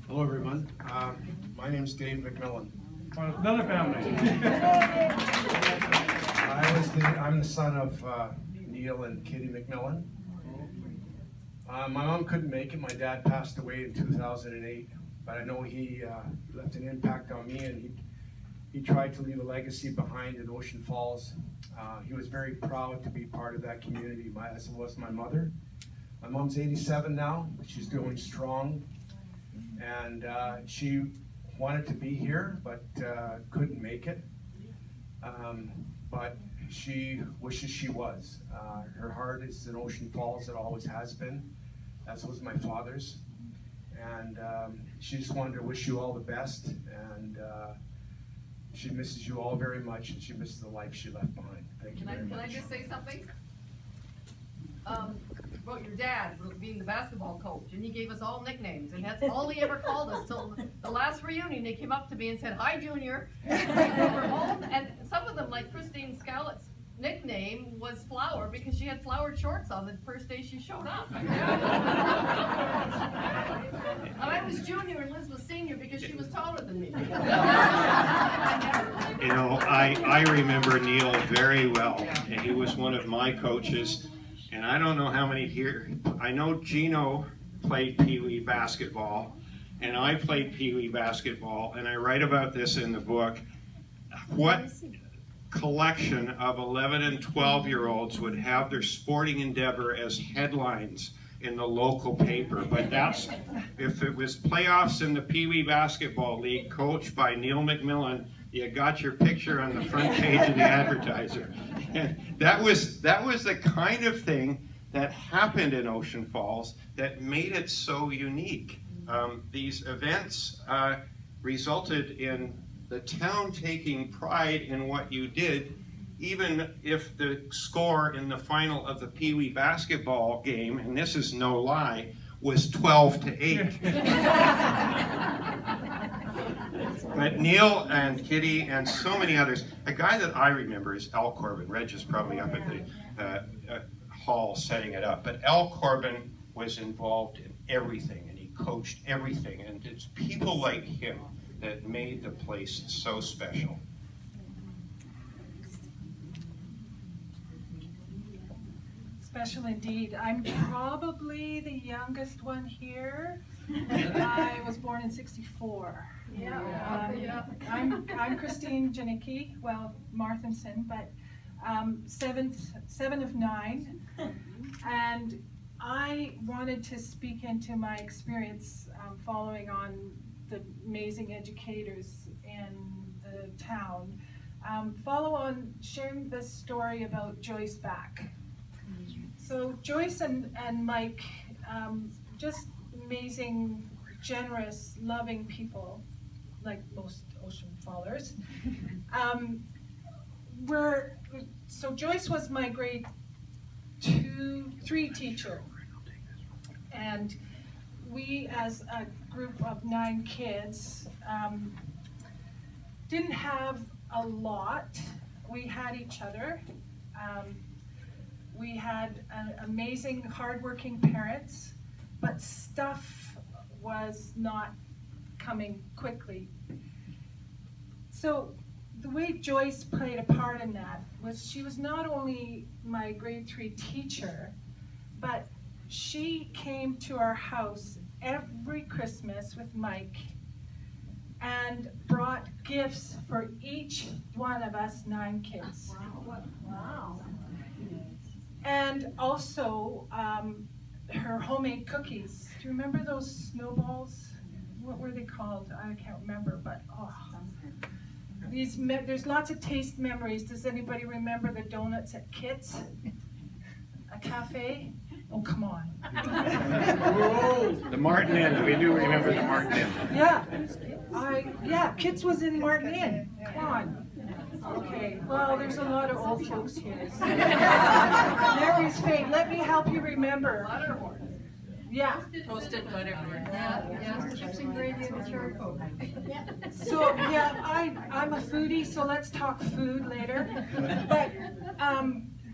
Hello, everyone. My name's Dave McMillan. Another family. I'm the son of Neil and Kitty McMillan. My mom couldn't make it. My dad passed away in 2008, but I know he left an impact on me, and he tried to leave a legacy behind in Ocean Falls. He was very proud to be part of that community, as was my mother. My mom's 87 now, but she's doing strong, and she wanted to be here, but couldn't make it. But she wishes she was. Her heart is in Ocean Falls, it always has been, as was my father's. And she just wanted to wish you all the best, and she misses you all very much, and she misses the life she left behind. Thank you very much. Can I just say something? About your dad being the basketball coach, and he gave us all nicknames, and that's all he ever called us till the last reunion. They came up to me and said, "Hi, Junior." And we were home, and some of them, like Christine Scallett's nickname was Flower because she had flowered shorts on the first day she showed up. And I was Junior and Liz was Senior because she was taller than me. You know, I remember Neil very well, and he was one of my coaches. And I don't know how many here, I know Gino played Pee Wee basketball, and I played Pee Wee basketball, and I write about this in the book. What collection of 11 and 12-year-olds would have their sporting endeavor as headlines in the local paper? But that's, if it was playoffs in the Pee Wee Basketball League coached by Neil McMillan, you got your picture on the front page of the Advertiser. And that was the kind of thing that happened in Ocean Falls that made it so unique. These events resulted in the town taking pride in what you did, even if the score in the final of the Pee Wee basketball game, and this is no lie, was 12-8. But Neil and Kitty and so many others, a guy that I remember is Al Corbin. Reg is probably up at the hall setting it up. But Al Corbin was involved in everything, and he coached everything. And it's people like him that made the place so special. Special indeed. I'm probably the youngest one here. I was born in '64. Yeah. I'm Christine Janicki, well, Marthinson, but seven of 9. And I wanted to speak into my experience following on the amazing educators in the town. Follow on sharing this story about Joyce Back. So Joyce and Mike, just amazing, generous, loving people, like most Ocean Fallers. So Joyce was my grade 2-3 teacher. And we, as a group of 9 kids, didn't have a lot. We had each other. We had amazing, hardworking parents, but stuff was not coming quickly. So the way Joyce played a part in that was she was not only my grade 3 teacher, but she came to our house every Christmas with Mike and brought gifts for each one of us 9 kids. Wow. And also her homemade cookies. Do you remember those snowballs? What were they called? I can't remember, but there's lots of taste memories. Does anybody remember the donuts at Kit's? A cafe? Oh, come on. The Martin Inn, we do remember the Martin Inn. Yeah, Kit's was in Martin Inn. Come on. Okay, well, there's a lot of old folks here. So. Memories fade. Let me help you remember. Yeah. Toasted butterboard. Yeah, chips and gravy and a cherry coke. So, yeah, I'm a foodie, so let's talk food later. But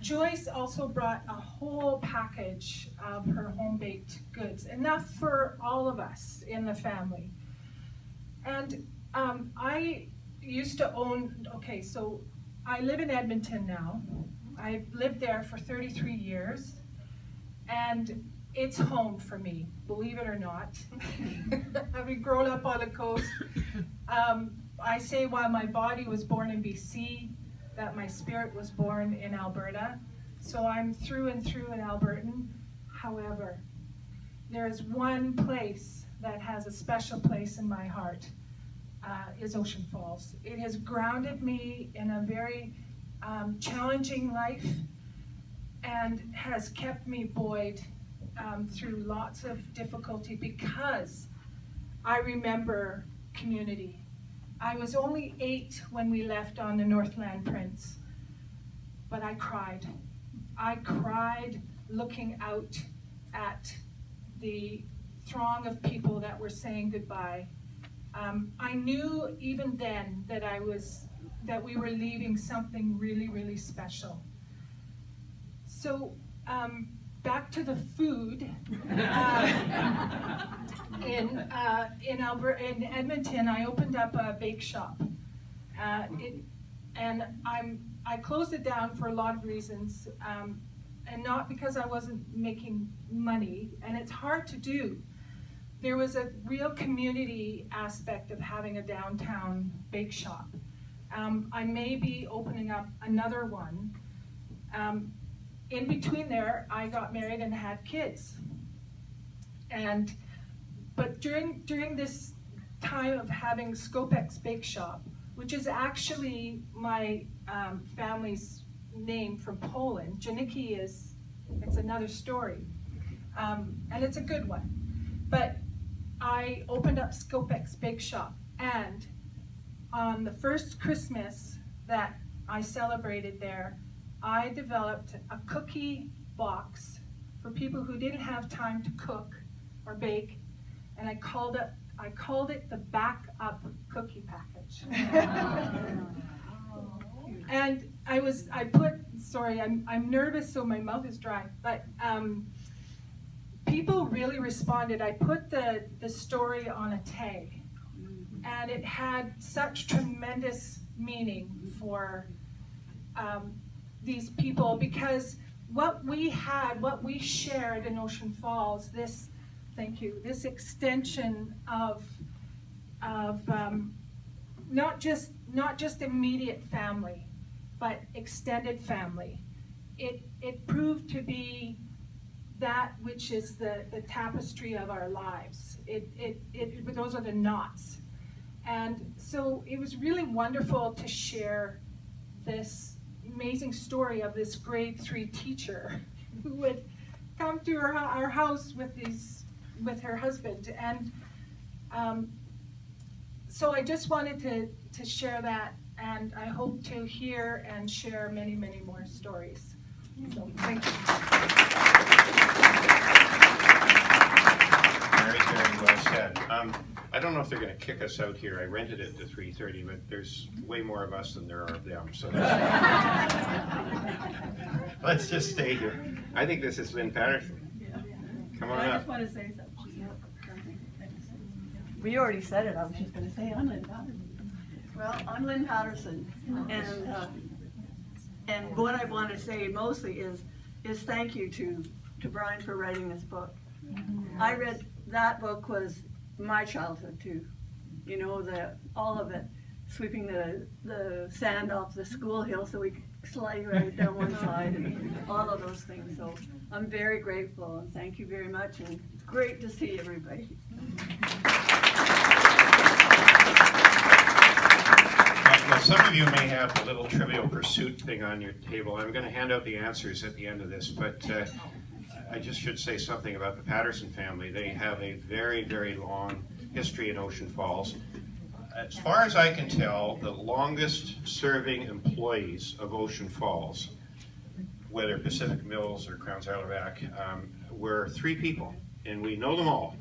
Joyce also brought a whole package of her home-baked goods, enough for all of us in the family. And I used to own, okay, so I live in Edmonton now. I've lived there for 33 years, and it's home for me, believe it or not. Having grown up on the coast, I say while my body was born in BC, that my spirit was born in Alberta. So I'm through and through an Albertan. However, there is one place that has a special place in my heart. Is Ocean Falls. It has grounded me in a very challenging life and has kept me buoyed through lots of difficulty because I remember community. I was only 8 when we left on the Northland Prince, but I cried. I cried looking out at the throng of people that were saying goodbye. I knew even then that we were leaving something really, really special. So back to the food. In Edmonton, I opened up a bake shop, and I closed it down for a lot of reasons, and not because I wasn't making money, and it's hard to do. There was a real community aspect of having a downtown bake shop. I may be opening up another one. In between there, I got married and had kids. But during this time of having Scopex Bake Shop, which is actually my family's name from Poland, Janicki is It's another story. And it's a good one. But I opened up Scopex Bake Shop, and on the first Christmas that I celebrated there, I developed a cookie box for people who didn't have time to cook or bake, and I called it the backup cookie package. And I'm nervous, so my mouth is dry, but people really responded. I put the story on a tag, and it had such tremendous meaning for these people, because what we shared in Ocean Falls, this extension of not just immediate family, but extended family. It proved to be that which is the tapestry of our lives. Those are the knots. And so it was really wonderful to share this amazing story of this grade 3 teacher who would come to our house with her husband. And so I just wanted to share that, and I hope to hear and share many, many more stories. So thank you. Very, very well said. I don't know if they're going to kick us out here. I rented it to 3:30, but there's way more of us than there are of them. So let's just stay here. I think this is Lynn Patterson. Come on I up. just want to say something. We already said it. I was just going to say I'm Lynn Patterson. Well, I'm Lynn Patterson, and what I want to say mostly is thank you to Brian for writing this book. I read that book was my childhood too. You know, all of it, sweeping the sand off the school hill so we could slide right down one side, and all of those things. So I'm very grateful, and thank you very much, and it's great to see everybody. Well, some of you may have the little Trivial Pursuit thing on your table. I'm going to hand out the answers at the end of this, but I just should say something about the Patterson family. They have a very, very long history in Ocean Falls. As far as I can tell, the longest serving employees of Ocean Falls, whether Pacific Mills or Crowns Arlevac, were 3 people, and we know them all.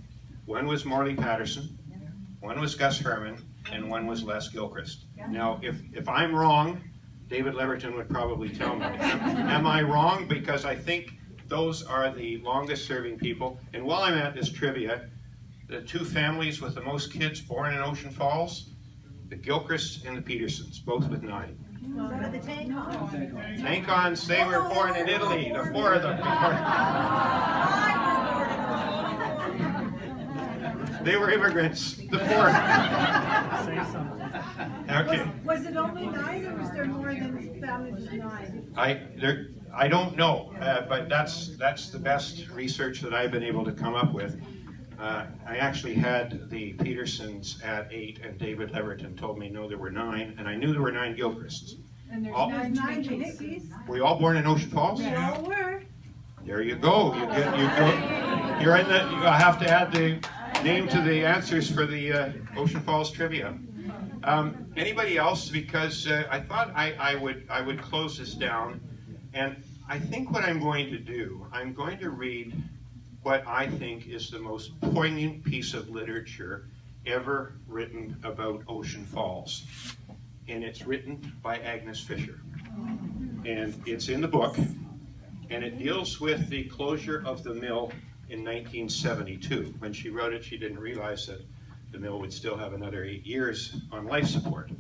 One was Morley Patterson, one was Gus Herman, and one was Les Gilchrist. Now, if I'm wrong, David Leverton would probably tell me. Am I wrong? Because I think those are the longest serving people. And while I'm at this trivia, the 2 families with the most kids born in Ocean Falls, the Gilchrists and the Petersons, both with 9. The Tankons. Tankons, they were born in Italy, the 4 of them. They were immigrants, the 4. Say something. Okay. Was it only 9, or was there more than families of 9? I don't know, but that's the best research that I've been able to come up with. I actually had the Petersons at 8, and David Leverton told me no, there were 9, and I knew there were 9 Gilchrists. And there's All- 9 9 Twinkies. Twinkies. Were you all born in Ocean Falls? We all were. There you go. You're in the. You have to add the name to the answers for the Ocean Falls trivia. Anybody else? Because I thought I would close this down, and I think what I'm going to do, I'm going to read what I think is the most poignant piece of literature ever written about Ocean Falls, and it's written by Agnes Fisher, and it's in the book. And it deals with the closure of the mill in 1972. When she wrote it, she didn't realize that the mill would still have another 8 years on life support.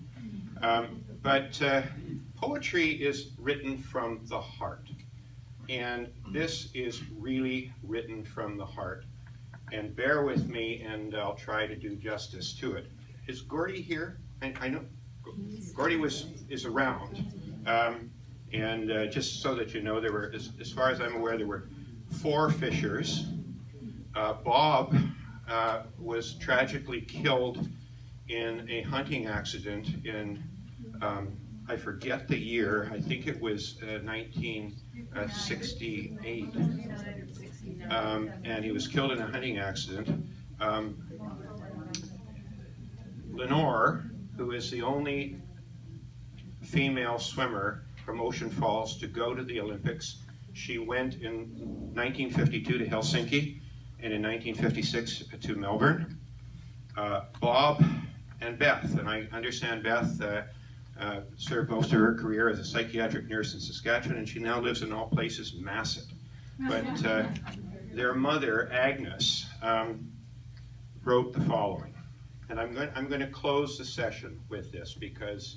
But poetry is written from the heart. And this is really written from the heart. And bear with me, and I'll try to do justice to it. Is Gordy here? I know Gordy is around. And just so that you know, there were, as far as I'm aware, there were 4 fishers. Bob was tragically killed in a hunting accident in, I forget the year, I think it was 1968. And he was killed in a hunting accident. Lenore, who is the only female swimmer from Ocean Falls to go to the Olympics, she went in 1952 to Helsinki and in 1956 to Melbourne. Bob and Beth, and I understand Beth served most of her career as a psychiatric nurse in Saskatchewan, and she now lives in all places Masset. But their mother, Agnes, wrote the following. And I'm going to close the session with this because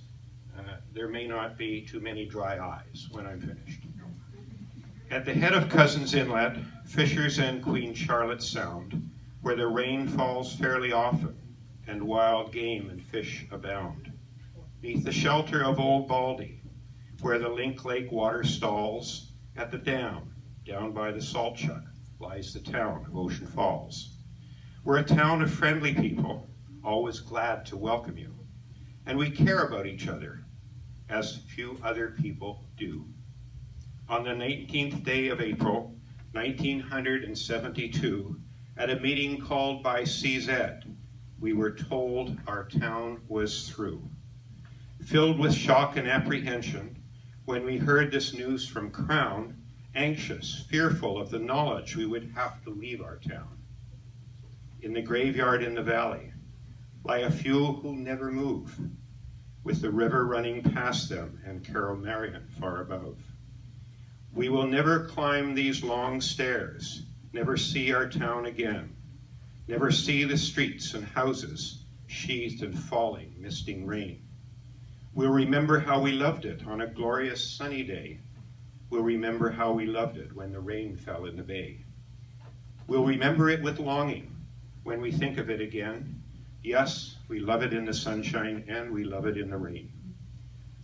there may not be too many dry eyes when I'm finished. At the head of Cousins Inlet, Fishers and Queen Charlotte Sound, where the rain falls fairly often and wild game and fish abound. Neath the shelter of Old Baldy, where the Link Lake water stalls, at the dam, down by the Salt Chuck, lies the town of Ocean Falls. We're a town of friendly people, always glad to welcome you. And we care about each other, as few other people do. On the 19th day of April, 1972, at a meeting called by CZ, we were told our town was through. Filled with shock and apprehension, when we heard this news from Crown, anxious, fearful of the knowledge we would have to leave our town. In the graveyard in the valley lie a few who never move, with the river running past them and Carol Marion far above. We will never climb these long stairs, never see our town again, never see the streets and houses sheathed in falling, misting rain. We'll remember how we loved it on a glorious sunny day. We'll remember how we loved it when the rain fell in the bay. We'll remember it with longing when we think of it again. Yes, we love it in the sunshine and we love it in the rain.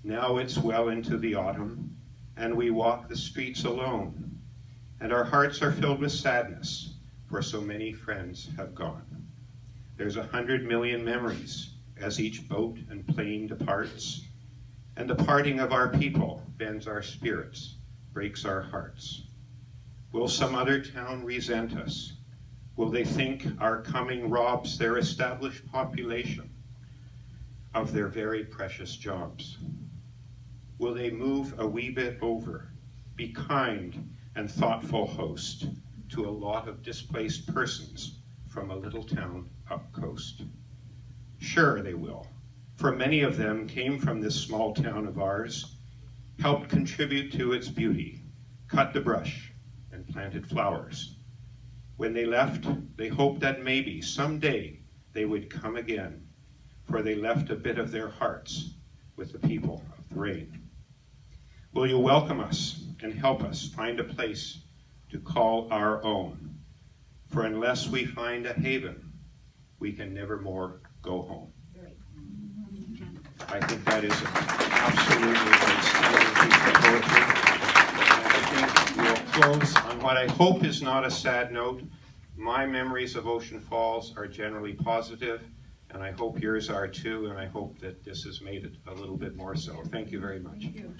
Now it's well into the autumn and we walk the streets alone, and our hearts are filled with sadness, for so many friends have gone. There's 100 million memories as each boat and plane departs, and the parting of our people bends our spirits, breaks our hearts. Will some other town resent us? Will they think our coming robs their established population of their very precious jobs? Will they move a wee bit over, be kind and thoughtful host to a lot of displaced persons from a little town up coast? Sure they will, for many of them came from this small town of ours, helped contribute to its beauty, cut the brush, and planted flowers. When they left, they hoped that maybe someday they would come again, for they left a bit of their hearts with the people of the rain. Will you welcome us and help us find a place to call our own? For unless we find a haven, we can never more go home. I think that is absolutely a outstanding piece of poetry. And I think we'll close on what I hope is not a sad note. My memories of Ocean Falls are generally positive, and I hope yours are too, and I hope that this has made it a little bit more so. Thank you very much. Thank you.